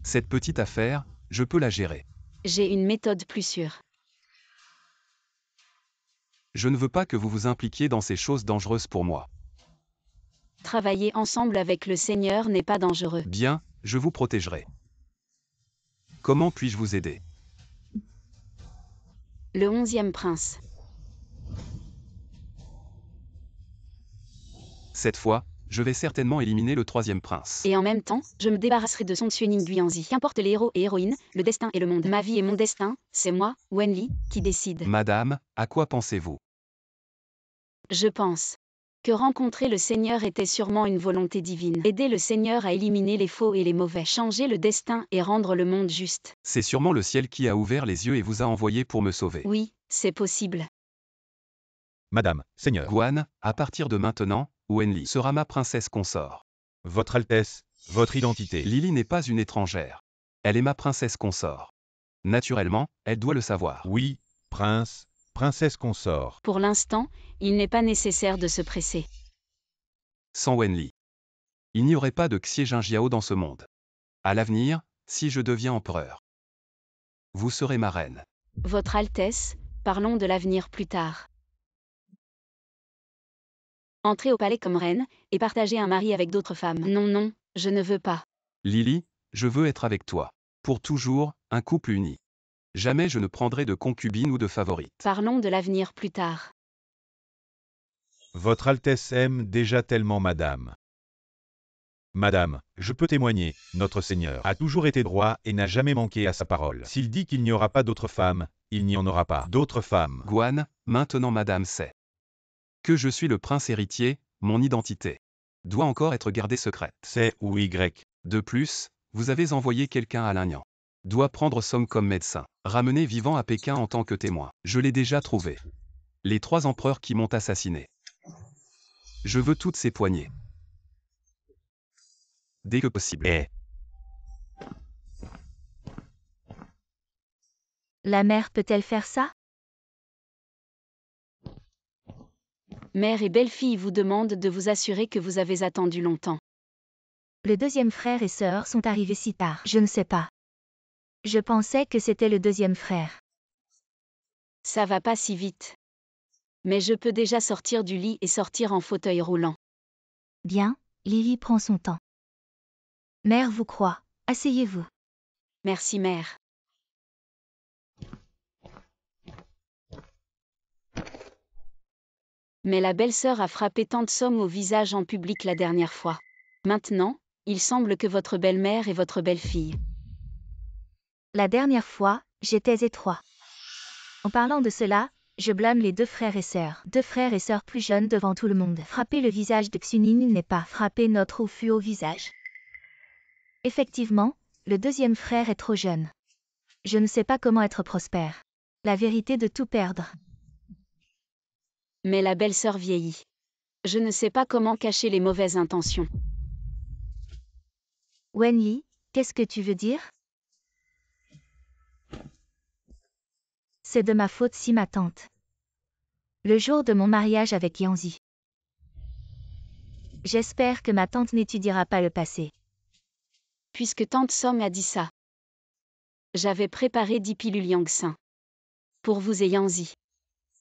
D: Cette petite affaire, je peux la gérer.
B: J'ai une méthode plus sûre.
D: Je ne veux pas que vous vous impliquiez dans ces choses dangereuses pour moi.
B: Travailler ensemble avec le Seigneur n'est pas dangereux.
D: Bien, je vous protégerai. Comment puis-je vous aider?
B: Le 11e prince.
D: Cette fois, je vais certainement éliminer le troisième prince.
B: Et en même temps, je me débarrasserai de Song Xuening Guianzi. Qu'importe les héros et héroïnes, le destin et le monde. Ma vie et mon destin, c'est moi, Wenli, qui décide.
D: Madame, à quoi pensez-vous?
B: Je pense que rencontrer le Seigneur était sûrement une volonté divine. Aider le Seigneur à éliminer les faux et les mauvais. Changer le destin et rendre le monde juste.
D: C'est sûrement le ciel qui a ouvert les yeux et vous a envoyé pour me sauver.
B: Oui, c'est possible.
E: Madame, Seigneur.
D: Guan, à partir de maintenant, Wenli sera ma princesse consort.
E: Votre Altesse, votre identité.
D: Lily n'est pas une étrangère. Elle est ma princesse consort. Naturellement, elle doit le savoir.
E: Oui, prince, princesse consort.
B: Pour l'instant, il n'est pas nécessaire de se presser.
D: Sans Wenli, il n'y aurait pas de Xie Jinjiao dans ce monde. À l'avenir, si je deviens empereur, vous serez ma reine.
B: Votre Altesse, parlons de l'avenir plus tard. Entrez au palais comme reine, et partagez un mari avec d'autres femmes. Non, non, je ne veux pas.
D: Lily, je veux être avec toi. Pour toujours, un couple uni. Jamais je ne prendrai de concubine ou de favorite.
B: Parlons de l'avenir plus tard.
E: Votre Altesse aime déjà tellement Madame. Madame, je peux témoigner, notre Seigneur a toujours été droit et n'a jamais manqué à sa parole. S'il dit qu'il n'y aura pas d'autres femmes, il n'y en aura pas d'autres femmes.
D: Guan, maintenant Madame sait que je suis le prince héritier, mon identité doit encore être gardée secrète.
E: C'est ou Y.
D: De plus, vous avez envoyé quelqu'un à Lagnan. Doit prendre Song comme médecin. Ramener vivant à Pékin en tant que témoin. Je l'ai déjà trouvé. Les 3 empereurs qui m'ont assassiné. Je veux toutes ces poignées. Dès que possible.
A: La mère peut-elle faire ça?
B: Mère et belle-fille vous demandent de vous assurer que vous avez attendu longtemps.
A: Le deuxième frère et sœur sont arrivés si tard. Je ne sais pas. Je pensais que c'était le deuxième frère.
B: Ça va pas si vite. Mais je peux déjà sortir du lit et sortir en fauteuil roulant.
A: Bien, Lily prend son temps. Mère vous croit. Asseyez-vous.
B: Merci mère. Mais la belle-sœur a frappé tante Somme au visage en public la dernière fois. Maintenant, il semble que votre belle-mère est votre belle-fille.
A: La dernière fois, j'étais étroit. En parlant de cela, je blâme les 2 frères et sœurs. 2 frères et sœurs plus jeunes devant tout le monde. Frapper le visage de Xuning n'est pas frapper notre Ofu au visage. Effectivement, le deuxième frère est trop jeune. Je ne sais pas comment être prospère. La vérité de tout perdre.
B: Mais la belle-sœur vieillit. Je ne sais pas comment cacher les mauvaises intentions.
A: Wenli, qu'est-ce que tu veux dire? C'est de ma faute si ma tante. Le jour de mon mariage avec Yanzi. J'espère que ma tante n'étudiera pas le passé.
B: Puisque tante Somme a dit ça. J'avais préparé 10 pilules Yangtze. Pour vous et Yanzi.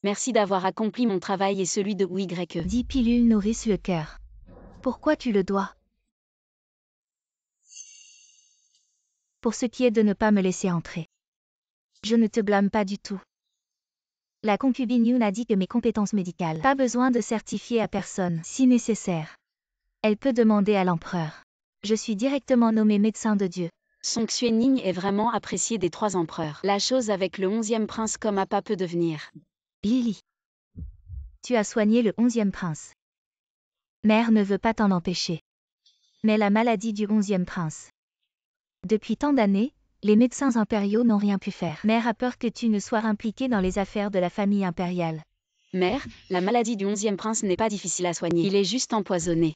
B: Merci d'avoir accompli mon travail et celui de YE.
A: 10 pilules nourrissent le cœur. Pourquoi tu le dois? Pour ce qui est de ne pas me laisser entrer. Je ne te blâme pas du tout. La concubine Yoon a dit que mes compétences médicales, pas besoin de certifier à personne, si nécessaire. Elle peut demander à l'empereur. Je suis directement nommé médecin de Dieu.
B: Song Xuening est vraiment apprécié des 3 empereurs. La chose avec le 11e prince comme à pas peut devenir.
A: Lily. Tu as soigné le 11e prince. Mère ne veut pas t'en empêcher. Mais la maladie du 11e prince. Depuis tant d'années, les médecins impériaux n'ont rien pu faire. Mère a peur que tu ne sois impliquée dans les affaires de la famille impériale.
B: Mère, la maladie du 11e prince n'est pas difficile à soigner. Il est juste empoisonné.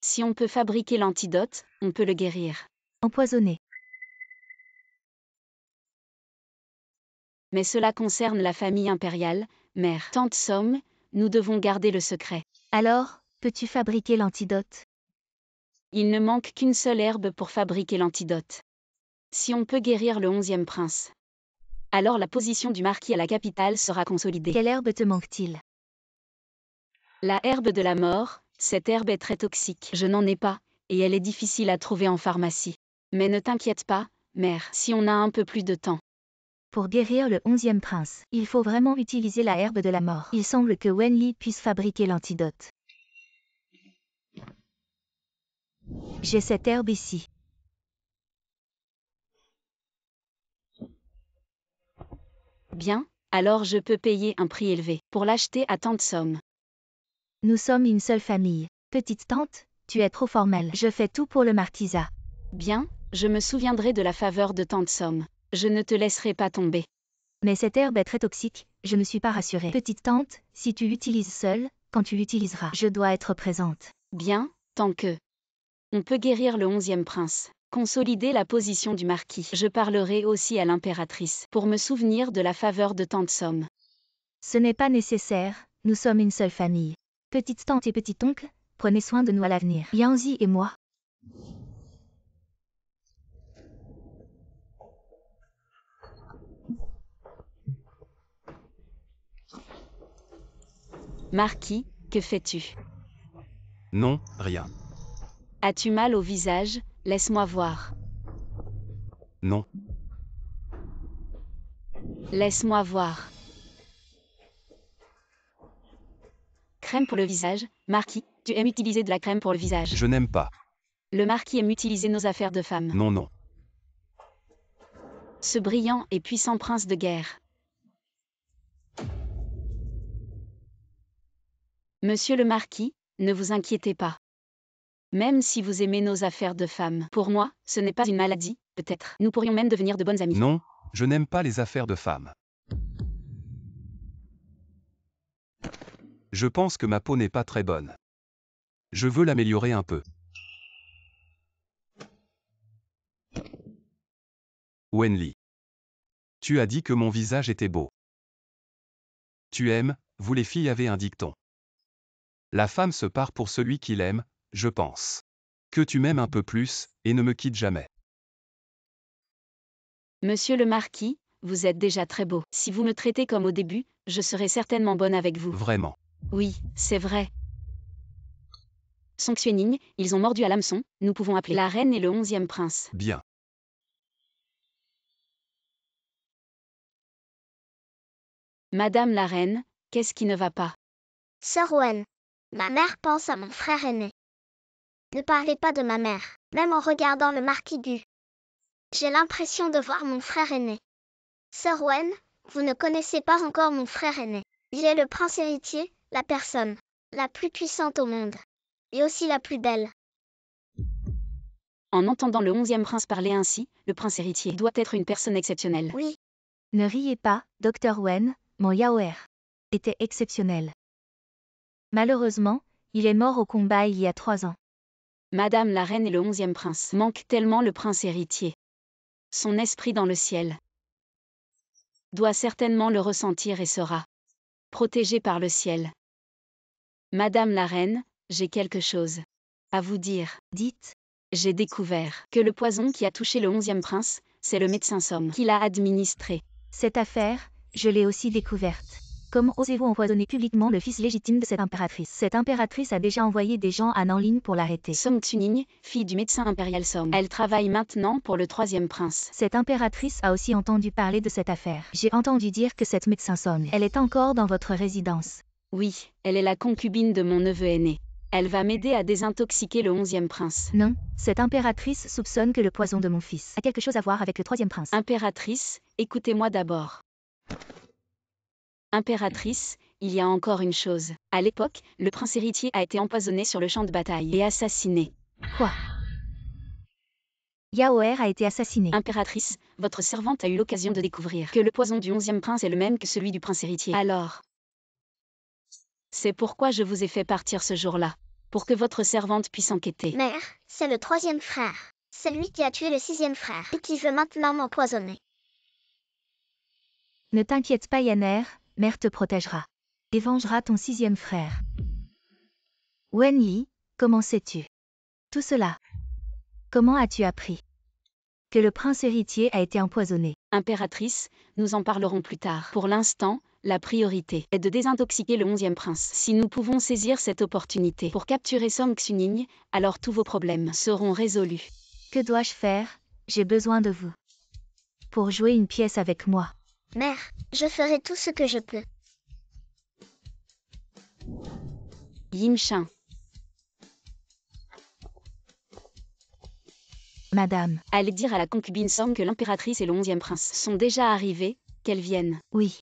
B: Si on peut fabriquer l'antidote, on peut le guérir.
A: Empoisonné.
B: Mais cela concerne la famille impériale, mère. Tante Somme, nous devons garder le secret.
A: Alors, peux-tu fabriquer l'antidote?
B: Il ne manque qu'une seule herbe pour fabriquer l'antidote. Si on peut guérir le 11e prince, alors la position du marquis à la capitale sera consolidée.
A: Quelle herbe te manque-t-il?
B: La herbe de la mort, cette herbe est très toxique. Je n'en ai pas, et elle est difficile à trouver en pharmacie. Mais ne t'inquiète pas, mère, si on a un peu plus de temps.
A: Pour guérir le 11e prince, il faut vraiment utiliser la herbe de la mort. Il semble que Wenli puisse fabriquer l'antidote. J'ai cette herbe ici.
B: Bien, alors je peux payer un prix élevé pour l'acheter à tant de sommes.
A: Nous sommes une seule famille. Petite tante, tu es trop formelle. Je fais tout pour le marquisat.
B: Bien, je me souviendrai de la faveur de tant de sommes. Je ne te laisserai pas tomber.
A: Mais cette herbe est très toxique, je ne suis pas rassurée. Petite tante, si tu l'utilises seule, quand tu l'utiliseras, je dois être présente.
B: Bien, tant que. On peut guérir le 11e prince. Consolider la position du marquis. Je parlerai aussi à l'impératrice pour me souvenir de la faveur de tant de sommes.
A: Ce n'est pas nécessaire, nous sommes une seule famille. Petite tante et petit oncle, prenez soin de nous à l'avenir. Yanzi et moi.
B: Marquis, que fais-tu?
D: Non, rien.
B: As-tu mal au visage? Laisse-moi voir.
D: Non.
B: Laisse-moi voir. Crème pour le visage, Marquis, tu aimes utiliser de la crème pour le visage.
D: Je n'aime pas.
B: Le Marquis aime utiliser nos affaires de femme.
D: Non, non.
B: Ce brillant et puissant prince de guerre. Monsieur le Marquis, ne vous inquiétez pas. Même si vous aimez nos affaires de femme, pour moi, ce n'est pas une maladie, peut-être. Nous pourrions même devenir de bonnes amies.
D: Non, je n'aime pas les affaires de femmes. Je pense que ma peau n'est pas très bonne. Je veux l'améliorer un peu. Wenli. Tu as dit que mon visage était beau. Tu aimes, vous les filles avez un dicton. La femme se part pour celui qui l'aime, je pense. Que tu m'aimes un peu plus, et ne me quitte jamais.
B: Monsieur le Marquis, vous êtes déjà très beau. Si vous me traitez comme au début, je serai certainement bonne avec vous.
D: Vraiment.
B: Oui, c'est vrai. Song Xuening, ils ont mordu à l'hameçon, nous pouvons appeler la reine et le 11e prince.
D: Bien.
B: Madame la reine, qu'est-ce qui ne va pas?
F: Sœur Wen, ma mère pense à mon frère aîné. Ne parlez pas de ma mère, même en regardant le marquis Gu. J'ai l'impression de voir mon frère aîné. Sœur Wen, vous ne connaissez pas encore mon frère aîné. Il est le prince héritier, la personne la plus puissante au monde. Et aussi la plus belle.
B: En entendant le 11e prince parler ainsi, le prince héritier doit être une personne exceptionnelle.
F: Oui,
A: Ne riez pas, Dr. Wen, mon Yaoer était exceptionnel. Malheureusement, il est mort au combat il y a 3 ans.
B: Madame la reine et le 11e prince manquent tellement le prince héritier. Son esprit dans le ciel doit certainement le ressentir et sera protégé par le ciel. Madame la reine, j'ai quelque chose à vous dire.
A: Dites,
B: J'ai découvert que le poison qui a touché le 11e prince, c'est le médecin Somme qui l'a administré.
A: cette affaire, je l'ai aussi découverte. Comment osez-vous empoisonner publiquement le fils légitime de cette impératrice? Cette impératrice a déjà envoyé des gens à Nanling pour l'arrêter.
B: Song Xuening, fille du médecin impérial Somme. Elle travaille maintenant pour le 3e prince.
A: Cette impératrice a aussi entendu parler de cette affaire. J'ai entendu dire que cette médecin Song, elle est encore dans votre résidence.
B: Oui, elle est la concubine de mon neveu aîné. Elle va m'aider à désintoxiquer le 11e prince.
A: Non, cette impératrice soupçonne que le poison de mon fils a quelque chose à voir avec le 3e prince.
B: Impératrice, écoutez-moi d'abord. Impératrice, il y a encore une chose. À l'époque, le prince héritier a été empoisonné sur le champ de bataille et assassiné.
A: Quoi? Yaoer a été assassiné.
B: Impératrice, votre servante a eu l'occasion de découvrir que le poison du 11e prince est le même que celui du prince héritier. Alors, c'est pourquoi je vous ai fait partir ce jour-là, pour que votre servante puisse enquêter.
F: mère, c'est le 3e frère. C'est lui qui a tué le 6e frère et qui veut maintenant m'empoisonner.
A: Ne t'inquiète pas Yanner, mère te protégera. Et vengera ton 6e frère. Wenli, comment sais-tu tout cela? Comment as-tu appris que le prince héritier a été empoisonné?
B: Impératrice, nous en parlerons plus tard. Pour l'instant, la priorité est de désintoxiquer le 11e prince. Si nous pouvons saisir cette opportunité pour capturer Song Xuening, alors tous vos problèmes seront résolus.
A: Que dois-je faire? J'ai besoin de vous. Pour jouer une pièce avec moi.
F: Mère, je ferai tout ce que je peux.
B: Yimshin.
A: Madame.
B: Allez dire à la concubine Song que l'impératrice et le 11e prince sont déjà arrivés, qu'elles viennent.
A: Oui.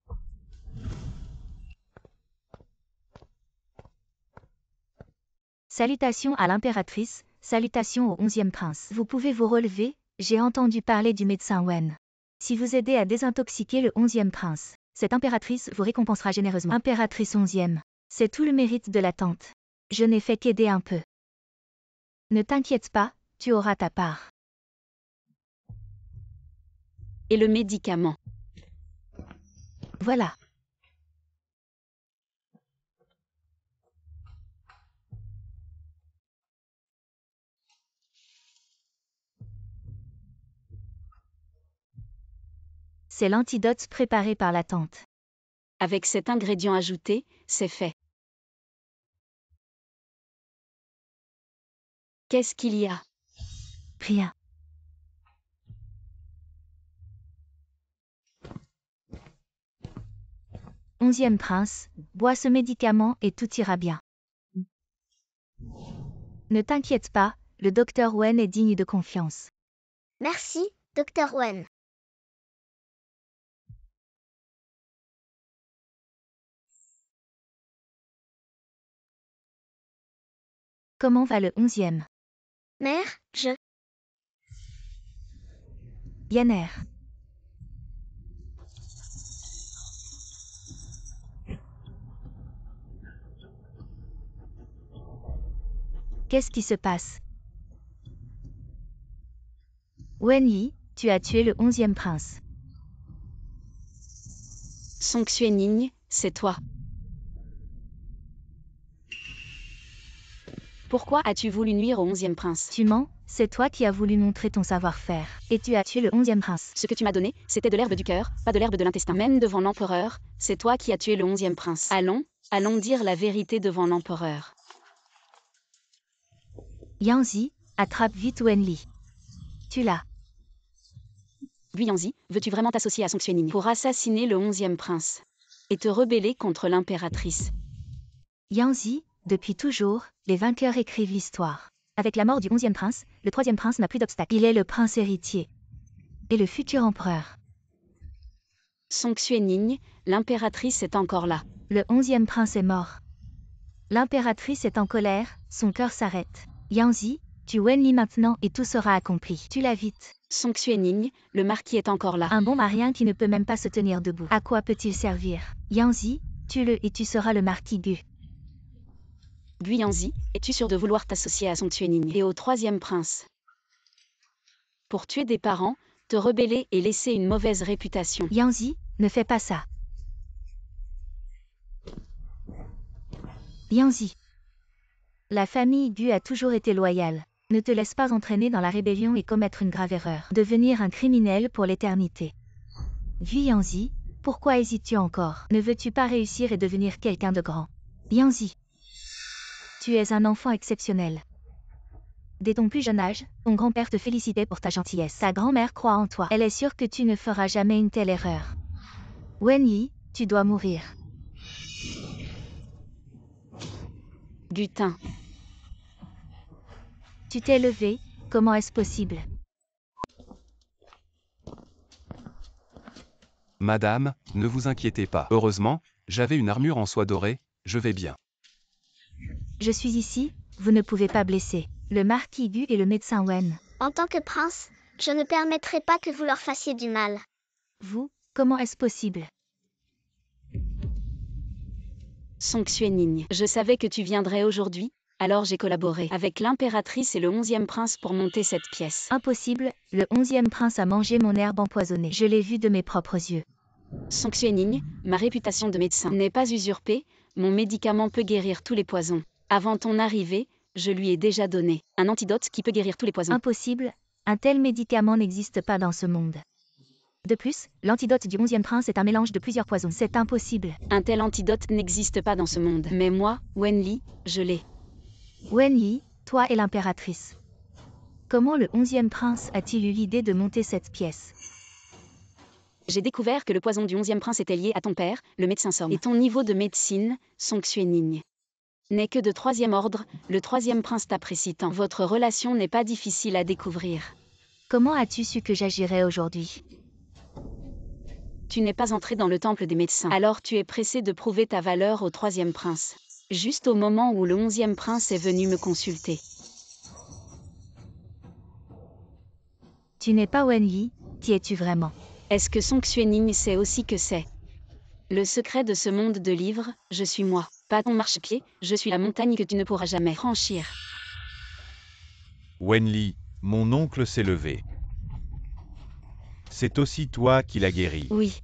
A: Salutations à l'impératrice, salutations au 11e prince. Vous pouvez vous relever, j'ai entendu parler du médecin Wen. Si vous aidez à désintoxiquer le 11e prince, cette impératrice vous récompensera généreusement. Impératrice 11e. C'est tout le mérite de la tante. Je n'ai fait qu'aider un peu. Ne t'inquiète pas, tu auras ta part.
B: Et le médicament.
A: Voilà. C'est l'antidote préparé par la tante.
B: Avec cet ingrédient ajouté, c'est fait. Qu'est-ce qu'il y a?
A: Rien. Onzième prince, bois ce médicament et tout ira bien. Ne t'inquiète pas, le docteur Wen est digne de confiance.
F: Merci, Dr. Wen.
A: Comment va le 11e?
F: Mère, je...
A: Yanner. Qu'est-ce qui se passe? Wen Yi, tu as tué le 11e prince.
B: Song Xuening, c'est toi. Pourquoi as-tu voulu nuire au 11e prince?
A: Tu mens, c'est toi qui as voulu montrer ton savoir-faire. Et tu as tué le 11e prince.
B: Ce que tu m'as donné, c'était de l'herbe du cœur, pas de l'herbe de l'intestin. Même devant l'empereur, c'est toi qui as tué le 11e prince. Allons dire la vérité devant l'empereur.
A: Yanzi, attrape vite Wen Li. Tu l'as.
B: Guianzi, veux-tu vraiment t'associer à Song Xuening pour assassiner le 11e prince et te rebeller contre l'impératrice?
A: Yanzi, depuis toujours, les vainqueurs écrivent l'histoire. Avec la mort du 11e prince, le 3e prince n'a plus d'obstacle. Il est le prince héritier. Et le futur empereur.
B: Song Xuening, l'impératrice est encore là.
A: Le 11e prince est mort. L'impératrice est en colère, son cœur s'arrête. Yanzi, tue Wen Li maintenant et tout sera accompli. Tue-la vite.
B: Song Xuening, le marquis est encore là.
A: Un bon marien qui ne peut même pas se tenir debout. À quoi peut-il servir? Yanzi, tue-le et tu seras le marquis Gu.
B: Guianzi, es-tu sûr de vouloir t'associer à Song Xuening et au 3e prince pour tuer des parents, te rebeller et laisser une mauvaise réputation?
A: Yanzi, ne fais pas ça. Yanzi. La famille Gu a toujours été loyale. Ne te laisse pas entraîner dans la rébellion et commettre une grave erreur. Devenir un criminel pour l'éternité. Gu Yanzi, pourquoi hésites-tu encore? Ne veux-tu pas réussir et devenir quelqu'un de grand? Yanzi. Tu es un enfant exceptionnel. Dès ton plus jeune âge, ton grand-père te félicitait pour ta gentillesse. Ta grand-mère croit en toi. Elle est sûre que tu ne feras jamais une telle erreur. Wen Yi, tu dois mourir.
B: Butin.
A: Tu t'es levé, comment est-ce possible?
D: Madame, ne vous inquiétez pas. Heureusement, j'avais une armure en soie dorée, je vais bien.
A: Je suis ici, vous ne pouvez pas blesser. Le marquis Gu et le médecin Wen.
F: En tant que prince, je ne permettrai pas que vous leur fassiez du mal.
A: Vous, comment est-ce possible?
B: Song Xuening, je savais que tu viendrais aujourd'hui, alors j'ai collaboré avec l'impératrice et le 11e prince pour monter cette pièce.
A: Impossible, le 11e prince a mangé mon herbe empoisonnée. Je l'ai vu de mes propres yeux.
B: Song Xuening, ma réputation de médecin n'est pas usurpée, mon médicament peut guérir tous les poisons. Avant ton arrivée, je lui ai déjà donné un antidote qui peut guérir tous les poisons.
A: Impossible, un tel médicament n'existe pas dans ce monde. De plus, l'antidote du 11e prince est un mélange de plusieurs poisons. C'est impossible.
B: Un tel antidote n'existe pas dans ce monde. Mais moi, Wen Li, je l'ai.
A: Wen Yi, toi et l'impératrice. Comment le 11e prince a-t-il eu l'idée de monter cette pièce?
B: J'ai découvert que le poison du 11e prince était lié à ton père, le médecin Song. Et ton niveau de médecine, Song Xuening, n'est que de 3e ordre, le 3e prince t'apprécie tant. Votre relation n'est pas difficile à découvrir.
A: Comment as-tu su que j'agirais aujourd'hui?
B: Tu n'es pas entré dans le temple des médecins. Alors tu es pressé de prouver ta valeur au troisième prince. Juste au moment où le 11e prince est venu me consulter.
A: Tu n'es pas Wenli, qui es-tu vraiment?
B: Est-ce que Song Xuening sait aussi que c'est le secret de ce monde de livres? Je suis moi. Pas ton marchepied, je suis la montagne que tu ne pourras jamais franchir.
C: Wenli, mon oncle s'est levé. C'est aussi toi qui l'as guéri.
B: Oui,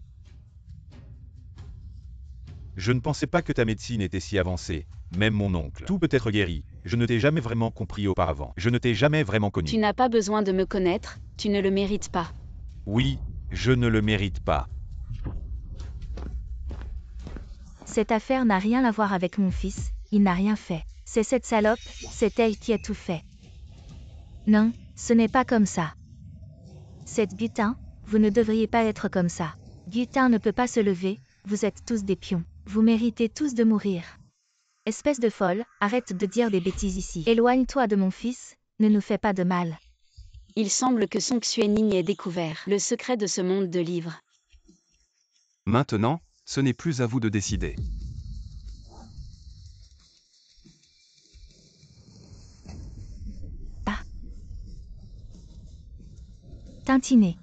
C: Je ne pensais pas que ta médecine était si avancée, même mon oncle. Tout peut être guéri. Je ne t'ai jamais vraiment compris auparavant. Je ne t'ai jamais vraiment
B: tu
C: connu.
B: n'as pas besoin de me connaître, tu ne le mérites pas.
C: Oui, je ne le mérite pas.
A: Cette affaire n'a rien à voir avec mon fils, il n'a rien fait. C'est cette salope, c'est elle qui a tout fait. Non, ce n'est pas comme ça. Cette Gutin, vous ne devriez pas être comme ça. Gutin ne peut pas se lever, vous êtes tous des pions. Vous méritez tous de mourir. Espèce de folle, arrête de dire des bêtises ici. Éloigne-toi de mon fils, ne nous fais pas de mal.
B: Il semble que Song Xuening ait découvert le secret de ce monde de livres.
D: Maintenant, ce n'est plus à vous de décider.
A: Tintinet.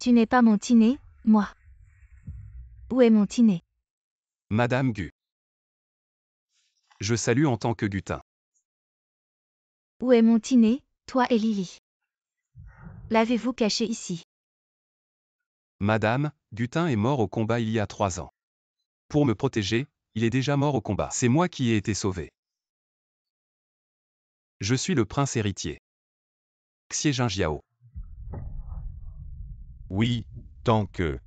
A: Tu n'es pas mon Tinet, moi. Où est mon Tinet?
D: Madame Gu. Je salue en tant que Gutin.
A: Où est mon Tinet, toi et Lily? L'avez-vous caché ici?
D: Madame, Gutin est mort au combat il y a 3 ans. Pour me protéger, il est déjà mort au combat. C'est moi qui ai été sauvé. Je suis le prince héritier. Xie Jingjiao.
C: Oui, tant que...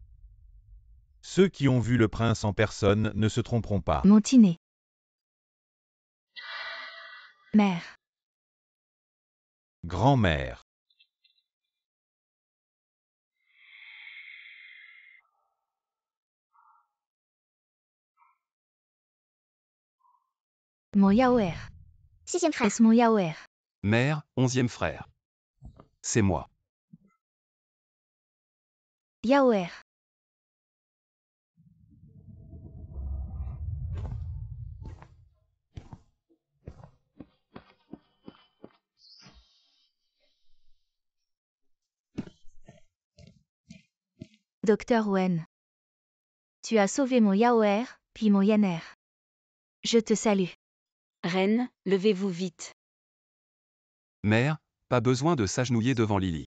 C: Ceux qui ont vu le prince en personne ne se tromperont pas.
A: Mon Tinet. Mère.
C: Grand-mère.
A: Mon Yaoer.
F: 6e frère.
A: Est-ce mon Yaoer?
D: Mère, 11e frère. C'est moi.
A: Yaoer. Docteur Wen. Tu as sauvé mon Yaoer, puis mon Yaner. Je te salue.
B: Reine, levez-vous vite.
D: Mère, pas besoin de s'agenouiller devant Lily.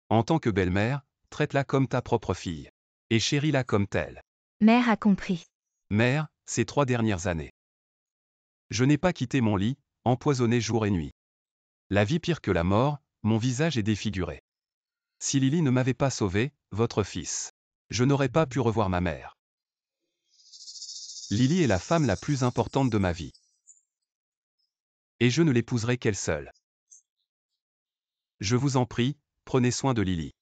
D: En tant que belle-mère, traite-la comme ta propre fille. Et chéris-la comme telle.
A: Mère a compris.
D: Mère, ces 3 dernières années. Je n'ai pas quitté mon lit, empoisonné jour et nuit. La vie pire que la mort, mon visage est défiguré. Si Lily ne m'avait pas sauvé, votre fils, je n'aurais pas pu revoir ma mère. Lily est la femme la plus importante de ma vie. Et je ne l'épouserai qu'elle seule. Je vous en prie, prenez soin de Lily.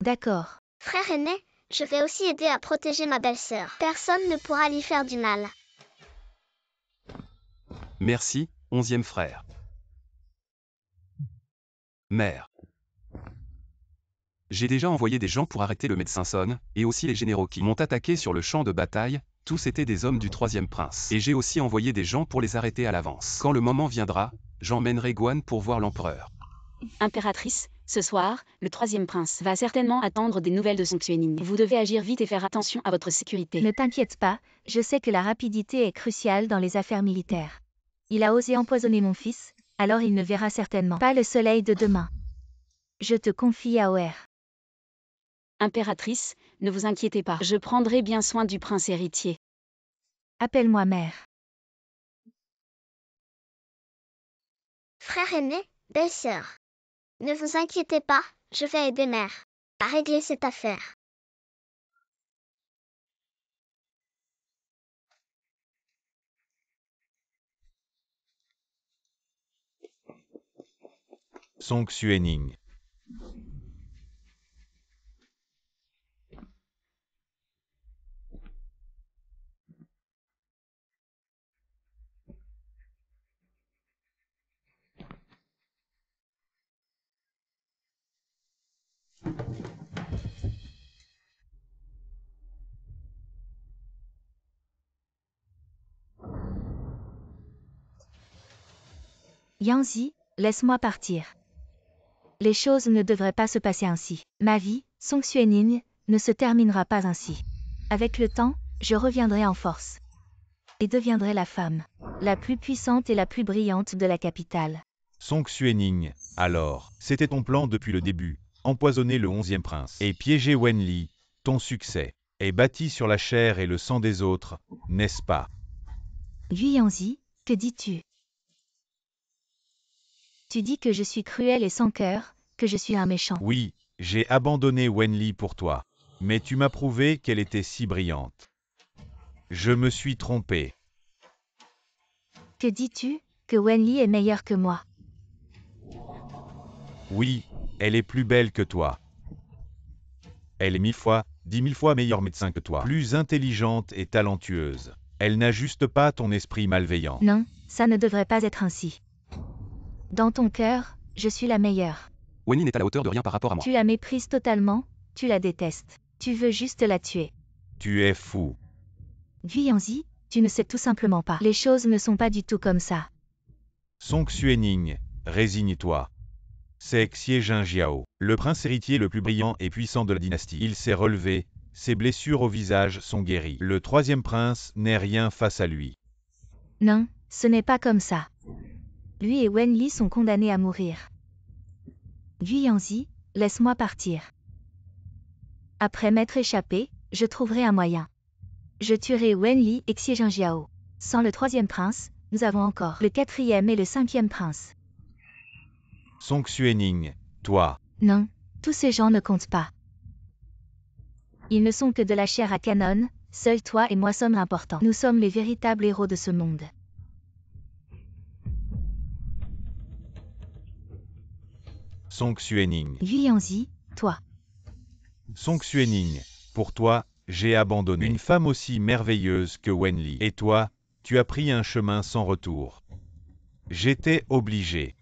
A: D'accord.
F: Frère aîné, je vais aussi aider à protéger ma belle-sœur. Personne ne pourra lui faire du mal.
D: Merci, 11e frère. Mère. J'ai déjà envoyé des gens pour arrêter le médecin Son, et aussi les généraux qui m'ont attaqué sur le champ de bataille, tous étaient des hommes du 3e prince. Et j'ai aussi envoyé des gens pour les arrêter à l'avance. Quand le moment viendra, j'emmènerai Guan pour voir l'empereur.
B: Impératrice, ce soir, le 3e prince va certainement attendre des nouvelles de Song Xuening. Vous devez agir vite et faire attention à votre sécurité.
A: Ne t'inquiète pas, je sais que la rapidité est cruciale dans les affaires militaires. Il a osé empoisonner mon fils, alors il ne verra certainement pas le soleil de demain. Je te confie Yaoer.
B: Impératrice, ne vous inquiétez pas. Je prendrai bien soin du prince héritier.
A: Appelle-moi mère.
F: Frère aîné, belle-sœur. Ne vous inquiétez pas, je vais aider mère à régler cette affaire.
C: Song Xuening.
A: Yanzi, laisse-moi partir. Les choses ne devraient pas se passer ainsi. Ma vie, Song Xuening, ne se terminera pas ainsi. Avec le temps, je reviendrai en force. Et deviendrai la femme la plus puissante et la plus brillante de la capitale.
C: Song Xuening, alors, c'était ton plan depuis le début, empoisonner le 11e prince et piéger Wen Li. Ton succès est bâti sur la chair et le sang des autres, n'est-ce pas?
A: Yu Yanzi, que dis-tu? Tu dis que je suis cruel et sans cœur, que je suis un méchant.
C: Oui, j'ai abandonné Wen Li pour toi. Mais tu m'as prouvé qu'elle était si brillante. Je me suis trompé.
A: Que dis-tu, que Wen Li est meilleure que moi?
C: Oui, elle est plus belle que toi. Elle est 1000 fois, 10 000 fois meilleur médecin que toi. Plus intelligente et talentueuse. Elle n'a juste pas ton esprit malveillant.
A: Non, ça ne devrait pas être ainsi. Dans ton cœur, je suis la meilleure.
D: Wen Li n'est à la hauteur de rien par rapport à moi.
A: Tu la méprises totalement, tu la détestes. Tu veux juste la tuer.
C: Tu es fou.
A: Yu Yanzi, tu ne sais tout simplement pas. Les choses ne sont pas du tout comme ça.
C: Song Xuening, résigne-toi. C'est Xie Jingjiao, le prince héritier le plus brillant et puissant de la dynastie. Il s'est relevé, ses blessures au visage sont guéries. Le 3e prince n'est rien face à lui.
A: Non, ce n'est pas comme ça. Lui et Wen Li sont condamnés à mourir. Yu Yanzi, laisse-moi partir. Après m'être échappé, je trouverai un moyen. Je tuerai Wen Li et Xie Jingjiao. Sans le 3e prince, nous avons encore le 4e et le 5e prince.
C: Song Xuening, toi.
A: Non, tous ces gens ne comptent pas. Ils ne sont que de la chair à canon, seuls toi et moi sommes importants. Nous sommes les véritables héros de ce monde.
C: Song Xuening.
A: Yu Yanzi, toi.
C: Song Xuening, pour toi, j'ai abandonné une femme aussi merveilleuse que Wen Li. Et toi, tu as pris un chemin sans retour. J'étais obligé.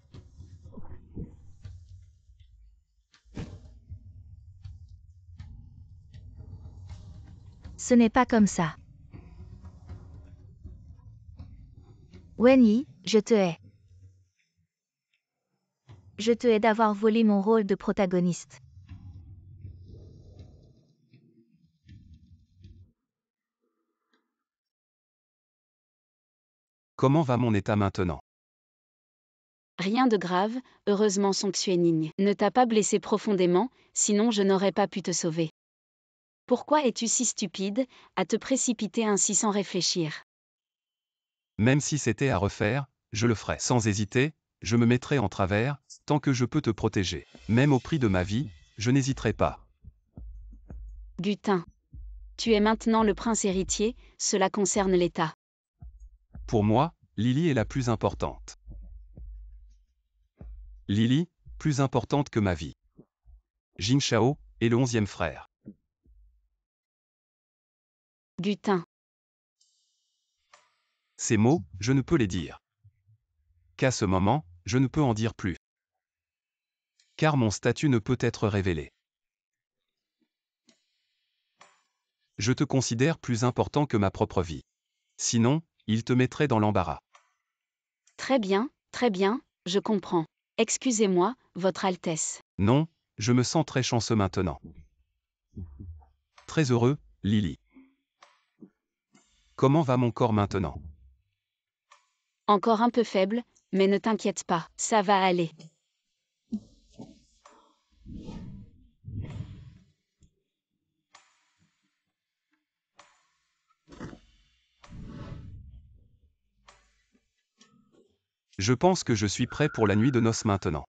A: Ce n'est pas comme ça. Wen Li, je te hais. Je te hais d'avoir volé mon rôle de protagoniste.
D: Comment va mon état maintenant?
B: Rien de grave, heureusement Song Xuening ne t'a pas blessé profondément, sinon je n'aurais pas pu te sauver. Pourquoi es-tu si stupide, à te précipiter ainsi sans réfléchir?
D: Même si c'était à refaire, je le ferais. Sans hésiter, je me mettrai en travers, tant que je peux te protéger. Même au prix de ma vie, je n'hésiterai pas.
B: Butin. Tu es maintenant le prince héritier, cela concerne l'État.
D: Pour moi, Lily est la plus importante. Lily, plus importante que ma vie. Jing Shao est le 11e frère.
B: Butin.
D: Ces mots, je ne peux les dire. Qu'à ce moment, je ne peux en dire plus. Car mon statut ne peut être révélé. Je te considère plus important que ma propre vie. Sinon, il te mettrait dans l'embarras.
B: Très bien, je comprends. Excusez-moi, Votre Altesse.
D: Non, je me sens très chanceux maintenant. Très heureux, Lily. Comment va mon corps maintenant?
B: Encore un peu faible, mais ne t'inquiète pas, ça va aller.
D: Je pense que je suis prêt pour la nuit de noces maintenant.